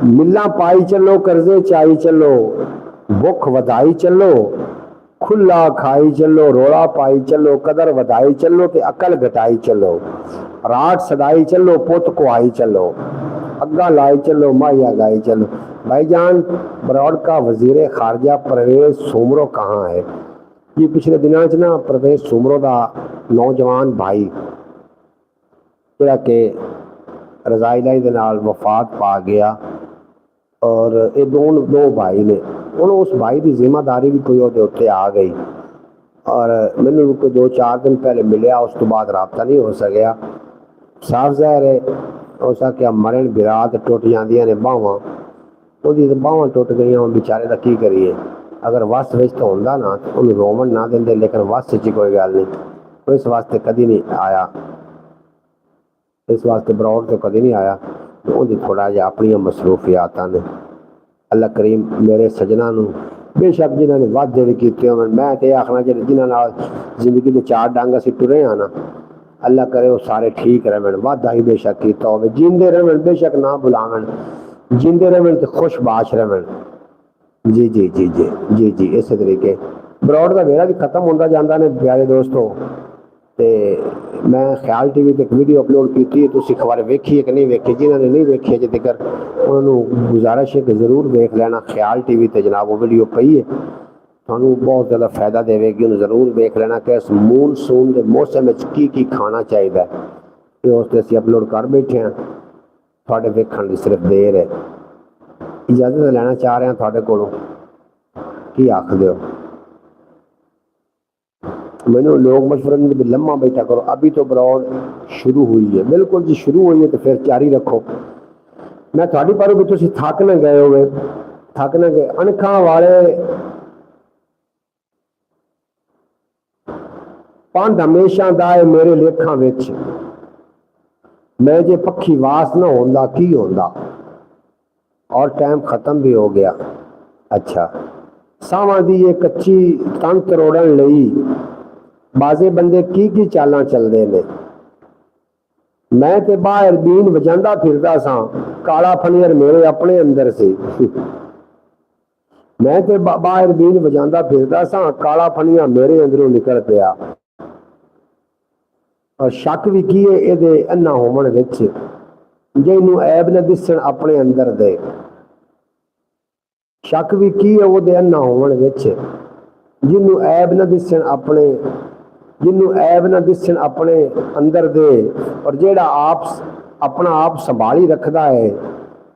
मिला पाई चलो, कर्जे चाई चलो, भुख वधाई चलो, खुला खाई चलो, रोड़ा पाई चलो, कदर वधाई चलो ते अकल घटाई चलो, राट सदाई चलो, पुत को आई चलो, अग्गा लाई चलो, माहिया गाई चलो। भाईजान बरौड़ का वजीर खारजा परवेज सुमरो कहाँ है? ये पिछले दिनों च ना परवेज सुमरो का नौजवान भाई जिहड़ा कि रजाईलाई दे नाल वफात पा गया, और ये दो भाई ने, ਹੁਣ उस भाई की जिम्मेदारी भी कोई ਉਹਦੇ ਉੱਤੇ आ गई, और मैंने कोई 2-4 दिन पहले मिलिया, उस तो बाद रबता नहीं हो सकिया। साफ ज़ाहिर है हो सकिया मरण बिरात टुट जांदियां ने बाहां, ਉਹਦੀ तो बाहां टुट गई, ਹੁਣ बेचारे का की करिए। अगर वस विच तो होंदा ना ਉਹਨੂੰ रोवन ना देंदे, लेकिन वस च कोई गल नहीं, तो इस वास्ते कभी नहीं आया, इस वास्ते बरौड़ तो कभी नहीं आया। ਉਹਦੀ थोड़ा जिहा अपनी मसरूफियातां ने। अल्लाह करीम मेरे सजना नूं बेशक जिन्होंने वादे भी किए हो, मैं तो आखना जो जिन्होंने जिंदगी के 4 डंग असीं टुरे हाँ ना, अल्लाह करे वो सारे ठीक रहन, वादा ही बेशक किया हो, जींदे रहन बेशक ना बुलावन, जींदे रहन तो खुशबाश रहन। जी जी जी जी जी जी इस तरीके बरौड़ का वेला भी खत्म होता जाता ने प्यारे दोस्तों। तो मैं ख्याल टीवी ते एक वीडियो अपलोड की थी, तुसीं खबर वेखी है कि नहीं वेखी? जिन्होंने नहीं वेखी अजे तक उन्होंने गुजारिश है कि जरूर देख लेना। ख्याल टीवी ते जनाब वो वीडियो पई है, थानू बहुत ज़्यादा फायदा देगी, उन्हें जरूर देख लेना कि इस मूनसून के मौसम में की खाना चाहिए। तो उससे असीं अपलोड कर बैठे हैं, थोड़े वेखण की सिर्फ देर है। इजाजत लेना चाह रहे हैं थोड़े कोलों, की आखदे हो? मैंने लोग मशवरा देंगे भी लम्मा बैठा करो, अभी तो बरौड़ शुरू हुई है। बिल्कुल जी शुरू हुई है तो फिर जारी रखो। मैं थोड़ी पर भी तुम थक न गए हो, थक न गए अणखा वाले पंध हमेशा दा है मेरे लेखा विच, मैं जे पक्षी वास ना होंदा की होंदा। और टाइम खत्म भी हो गया। अच्छा सावां दी ये कच्ची तन तरोड़न लई बाजे बंदे की चालां चलदे ने। मैं ते बाहर बीन वजांदा फिरदा सां, काला फनियर मेरे अपने अंदर से मैं ते बाहर बीन वजांदा फिरदा सां, काला फनिया मेरे अंदरों निकल पिया। और शक भी की है ये अन्ना होवन विच, जिन्हों ऐब न दिसन अपने अंदर दे। शक भी की है वो अन्ना होवन विच, जिन्हों ऐब न दिसन अपने, जिन्हों ऐब न दिसन अपने अंदर दे। और जेड़ा आप अपना आप संभाली रखता है,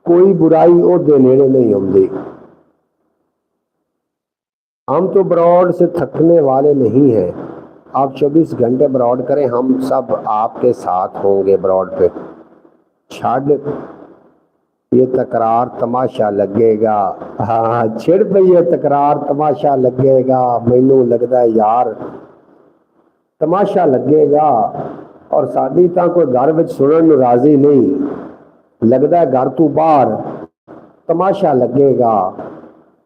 कोई बुराई ओदे नेड़े नहीं आती। हम तो बरौड़ से थकने वाले नहीं हैं, आप 24 घंटे बरौड़ करें, हम सब आपके साथ होंगे बरौड़ पे। छड़ ये तकरार तमाशा लगेगा, हाँ छिड़ पे ये तकरार तमाशा लगेगा, मैनू लगता है यार तमाशा लगेगा। और साडी तां कोई घर विच सुनन नूं राजी नहीं, लगता है घर तू बाहर तमाशा लगेगा।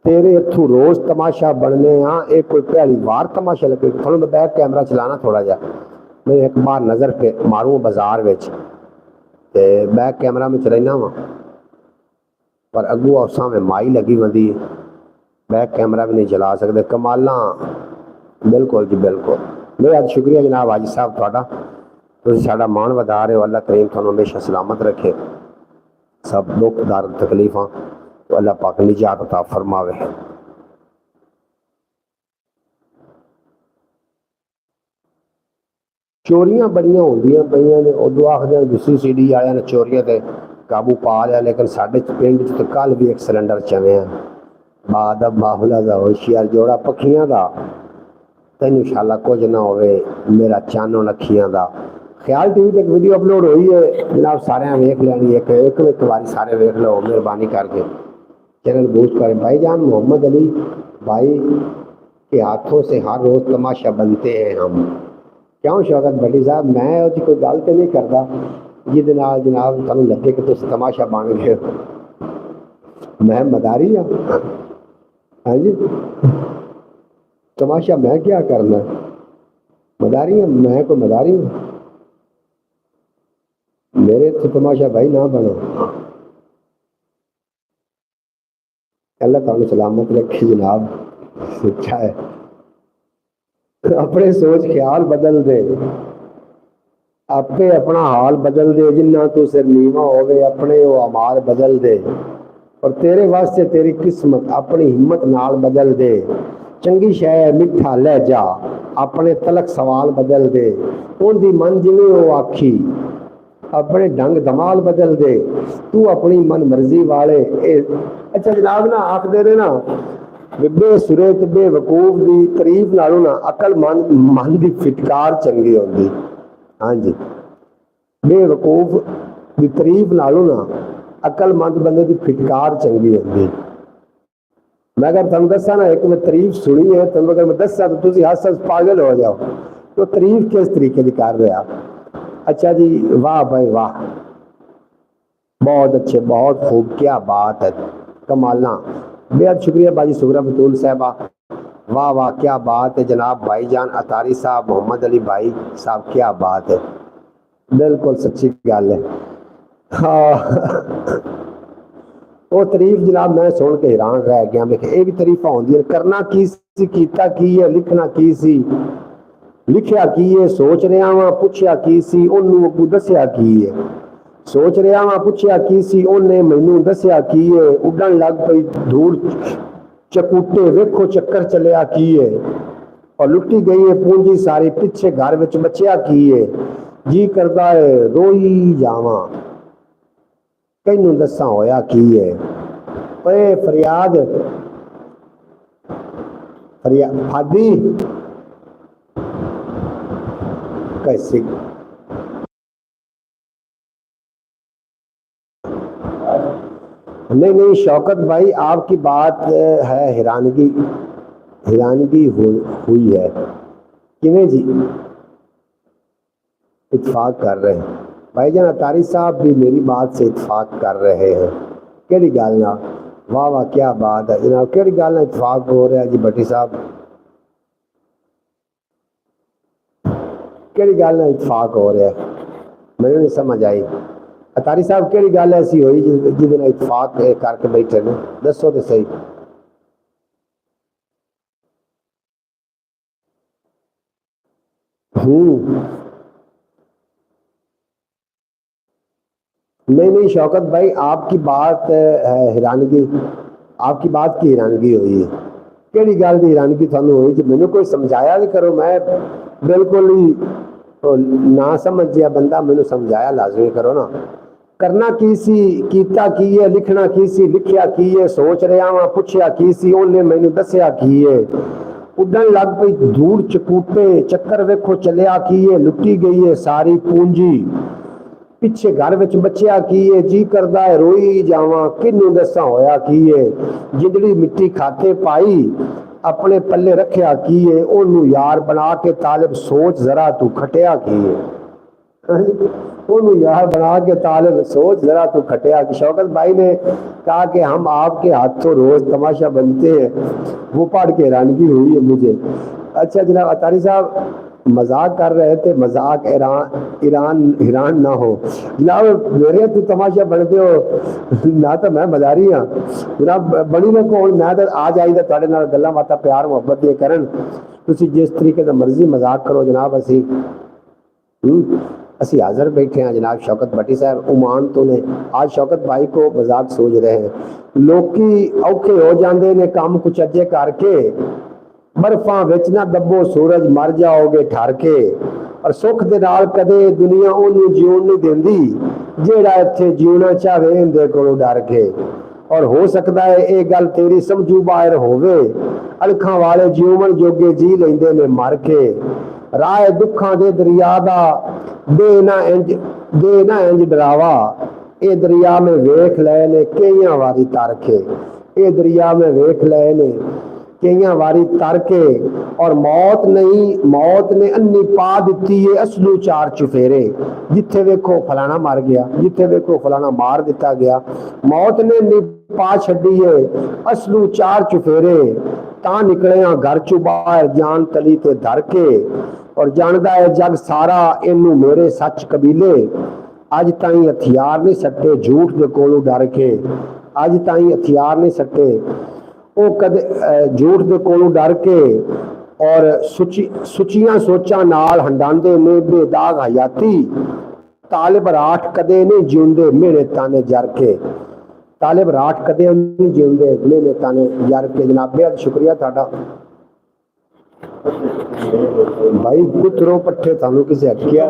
तेरे इत्थों रोज तमाशा बनने एक कोई पहली बार तमाशा लगे। थोड़ा मैं बैक कैमरा चलाना थोड़ा जा, मैं एक बार नज़र पे मारूँ बाजार विच ते बैक कैमरा में चलाना वा, पर अगू उसा में माई लगी वंदी, बैक कैमरा भी नहीं चला सकते। कमाला बिल्कुल जी बिल्कुल। मेरा अज शुक्रिया जनाब हाजी साहब थोड़ा, तुसीं साडा मान वधा रहे हो। अल्लाह करीम तुहानूं हमेशा सलामत रखे, सब दुख दर्द तकलीफां तो अल्लाह पाक निजात अता फरमावे। चोरियां बड़ियां होंदियां पईयां ने, उदों आखदे BCCD वालियां ने चोरियां ते काबू पा लिया, लेकिन साडे पिंड च कल भी एक सिलेंडर चविया बाद बाहुला का होशियार जोड़ा पखियां का। तेन शाला कुछ ना होवे मेरा चानो अखियां का। ख्याल टीवी पर एक वीडियो अपलोड हुई है जनाब, सारे वेख लैनी, एक बार सारे वेख लो मेहरबानी करके, चैनल बूस्ट करें। भाईजान मोहम्मद अली भाई के हाथों से हर रोज़ तमाशा बनते हैं हम। क्यों शौकत भट्टी साहब, मैं उसकी कोई गल तो नहीं करता जिद नाल जनाब तुहानूं लगे कि तुम तमाशा बन गए हो। मैं मदारी हाँ, हाँ जी तमाशा मैं क्या करना, मदारी हूँ मैं, कोई मदारी हूँ? मेरे तो तमाशा भाई ना बनो। अल्लाह तुहानूं सलामत रखे जनाब, सच्चा है। अपने सोच ख्याल बदल दे, आपे अपना हाल बदल दे, जिन्ना तू सिर नीवा होवे अपने वो अमाल बदल दे, और तेरे वास्ते तेरी किस्मत अपनी हिम्मत नाल बदल दे। चंगी शय मिठा लहजा अपने तलक सवाल बदल दे, उनकी मन जिवें वो आखी अपने ढंग धमाल बदल दे, तू अपनी मन मर्जी वाले। अच्छा जनाब ना आखदे ने ना बेसुरे ते बेवकूफ की तारीफ नालों ना अकल मन की फिटकार चंगी होंदी। हाँ जी, बेवकूफ की तारीफ नालों ना अकलमंद बंदे की फिटकार चंगी होंदी। मैं अगर तुम दसा ना एक मैं तारीफ सुनी है, तुम अगर मैं दसा तो तुम हस हस पागल हो जाओ। तो तारीफ किस तरीके की कर रहा? अच्छा जी, वाह भाई वाह, बहुत अच्छे, बहुत खूब, क्या बात है, कमालना, बेहद शुक्रिया बाजी सुगरा बतूल साहबा, वाह वाह क्या बात है जनाब भाईजान अतारी साहब, मोहम्मद अली भाई साहब, क्या बात है, बिल्कुल सच्ची गल है। हाँ वो तारीफ जनाब मैं सुन के हैरान रह गया। मैं ये भी तारीफा होंदियां, करना की सी, कीता की है, लिखना की सी, लिखिया की है, सोच रहा वा पुछया की सी, ओनू अगू दसिया की है, सोच रहा वा पुछया की सी, ओने मैनू दसिया की है, उड़न लग पई धूड़ चकूटे वेखो चक्कर चलिया की है, और लुटी गई है पूंजी सारी, पिछे घर विच बचिया की है, जी करदा है रोई जावा, कैनू दसा होया की है। ओए फरियाद फादी कैसे नहीं नहीं शौकत भाई आपकी बात है हैरानगी, हैरानगी हुई है। किवें जी इत्फाक कर रहे हैं भाईजान अतारी साहब भी मेरी बात से इत्फाक कर रहे हैं, केड़ी गल ना, वाह वाह क्या बात है जनाब, केड़ी गल ना इत्फाक हो रहा है जी भट्टी साहब, केड़ी गल ना इत्फाक हो रहा है, मैंने नहीं समझ आई। अतारी साहब केड़ी गल ऐसी हुई जिहदे नाल इत्फाक करके बैठे ने, दसो तो सही। नहीं नहीं शौकत भाई आपकी बात हैरानगी, आपकी बात की हैरानगी हुई है, केड़ी गल दी हैरानगी थानू हुई जी, मैनू कोई समझाया भी करो, मैं बिल्कुल ही ना समझिया बंदा, मैनू समझाया लाजमी करो ना। करना की सी, कीता की है, लिखना की सी, लिखिया की है, सोच रहा वा पुछया की सी, ओने मैनू दसिया की है, उड़न लग पई धूड़ चकूटे चक्कर वेखो चलिया की है, लुटी गई है सारी पूंजी, पिछे घर विच बचिया की है, जी करदा है रोई जावा, किनू दसा होया की है, जिंदड़ी मिट्टी खाते पाई अपने पल्ले रखिया की है, ओनू यार बना के तालिब सोच जरा तू खटिया की है, ओनू यार बना के तालिब सोच जरा तू खटिया की। शौकत भाई ने कहा कि हम आपके हाथों रोज तमाशा बनते हैं, वो पढ़ के हैरानगी हुई है मुझे। अच्छा जनाब अतारी साहब मजाक कर रहे थे, मजाक ईरान ना हो जनाब, मेरे तू तमाशा बनते हो ना, तो मैं मजारी हाँ जनाब, बनी ना कौन, मैं तो आ जाईदा तुहाडे नाल गल्लां बातां प्यार मुहब्बत दी करन, तुसी जिस तरीके का मर्जी मजाक करो जनाब, असी हाजिर बैठे हैं जनाब। शौकत भट्टी साहब ओमान तो ने आज शौकत भाई को मजाक सोच रहे हैं, लोकी औखे हो जाते ने काम कुछ अजे करके, बर्फां विच ना दबो सूरज मर जाओगे ठर के, और सुख दे नाल कदे दुनिया ओनू जीवन नहीं देंदी जेड़ा इत्थे जीना चाहे इहदे कोलों डर के, और हो सकता है ये गल तेरी समझू बाहर होवे, अलखां वाले जीवन जोगे जी लेंदे ने मर के, राह दुखां दे दरिया दा दे ना इंज डरावा, ये दरिया में वेख लए ने कईयां वारी तर के, ये दरिया में वेख लए ने कईयां वारी तर के, और मौत ने अन्नी पा दी है असलू चार चुफेरे, जिथे वेखो फलाना मर गया, जिथे वेखो फलाना मार दिता गया, मौत ने अन्नी पा छड़ी है असलू चार चुफेरे, ता निकले घर चु बाहर जान तली ते धर के, और जानदा है जग सारा इनू मेरे सच कबीले, अज ताई हथियार नहीं सट्टे झूठ दे कोलों डर के, अज ताई हथियार नहीं सट्टे वो कदे झूठ दे कोलों डर के, और सुचियां सोचा नाल हंडांदे ने बेदाग हयाती तालिब राठ कदे नहीं जिउंदे मेरे ताने जर के तालिब राठ कदे नहीं जिउंदे मेरे ताने जर के। जनाब बेहद शुक्रिया थाड़ा भाई कुतरो पट्ठे थानू किसी हटकिया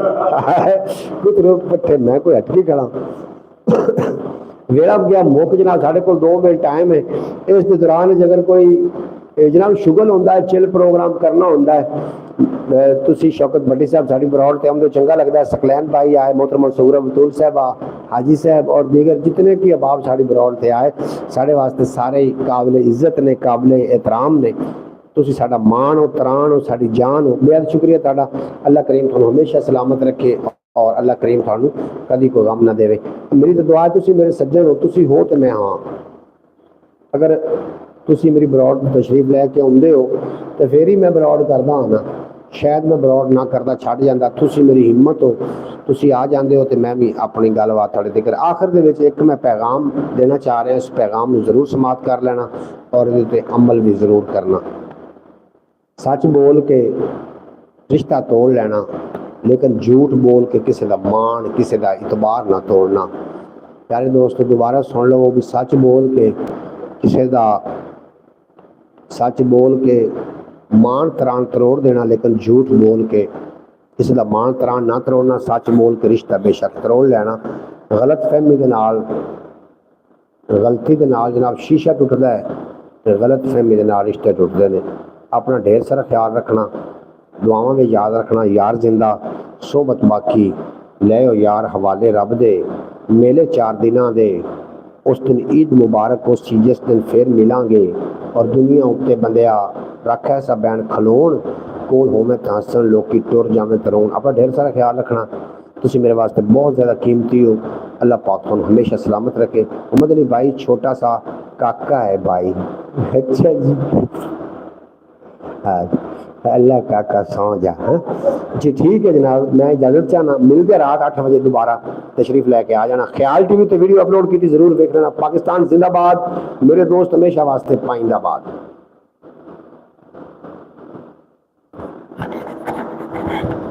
कुतरो पट्ठे मैं कोई हटकी खड़ा वेला गया मुक जनाब साढ़े को 2 मिनट टाइम है इस दौरान अगर कोई जनाब शुगल होंदा है चिल प्रोग्राम करना होंदा है तुसी शौकत भट्टी साहब साड़ी बरौड़ ते हमको चंगा लगता है सकलैन भाई आए मोहतरम मंसूर बतूल साहब हाजी साहब और दीगर जितने की अबाब साड़ी बरौड़ ते आए साढ़े वास्ते सारे काबिल इज्जत ने काबिल एहतराम ने तुसी साडा मान हो तरान हो साड़ी जान हो बेहद शुक्रिया ताड़ा अल्लाह करीम थानू हमेशा सलामत रखे और अल्लाह करीम थानू कभी कोई गम ना देवे। मेरी तो दुआ है तुसी मेरे सज्जन हो तुसी हो तो मैं हाँ अगर तुसी मेरी बरौड़ तशरीफ लैके आउंदे हो तो फिर ही मैं बरौड़ करदा हाँ ना शायद मैं बरौड़ ना करदा छड्ड जांदा तुसी मेरी हिम्मत हो तुसी आ जांदे हो तो मैं भी अपनी गलबात थोड़े तक आखिर दे विच एक मैं पैगाम देना चाह रहा इस पैगाम नूं जरूर समाप्त कर लेना और इहदे ते अमल भी जरूर करना। सच बोल के रिश्ता तोड़ लेना लेकिन झूठ बोल के किसी का मान किसी का इतबार ना तोड़ना। प्यारे दोस्तों दोबारा सुन लो वो भी सच बोल के किसी का सच बोल के मान तरान तरोड़ देना लेकिन झूठ बोल के किसी का मान तरान ना तरोड़ना। सच बोल के रिश्ता बेशक तरोड़ लेना। गलत फहमी के नाल गलती के नाल जनाब शीशा टुटदा है तो गलत फहमी के नाल रिश्ते टुटते हैं। अपना ढेर सारा ख्याल रखना दुआवां में याद रखना यार जिंदा सोबत बाकी ले यार हवाले रब दे मेले 4 दिनां दे उस दिन ईद मुबारक उस चीज जिस दिन फिर मिलांगे और दुनिया उत्ते बंदिया रख ऐसा बैन खलोन कोल होवे हसन लोकी टुर जावे तरोन। अपना ढेर सारा ख्याल रखना तुसी मेरे वास्ते बहुत ज़्यादा कीमती हो। अल्लाह पाक तुहानू हमेशा सलामत रखे। उम्मद अली भाई छोटा सा काका है भाई अच्छा जी अल्लाह काका सौ जा जी ठीक है जनाब मैं इजाजत चाहना मिलते रात 8 बजे दोबारा तशरीफ लेके आ जाना। ख्याल टीवी तो वीडियो अपलोड की थी जरूर देख लेना। पाकिस्तान जिंदाबाद मेरे दोस्त हमेशा वास्ते पाइंदाबाद।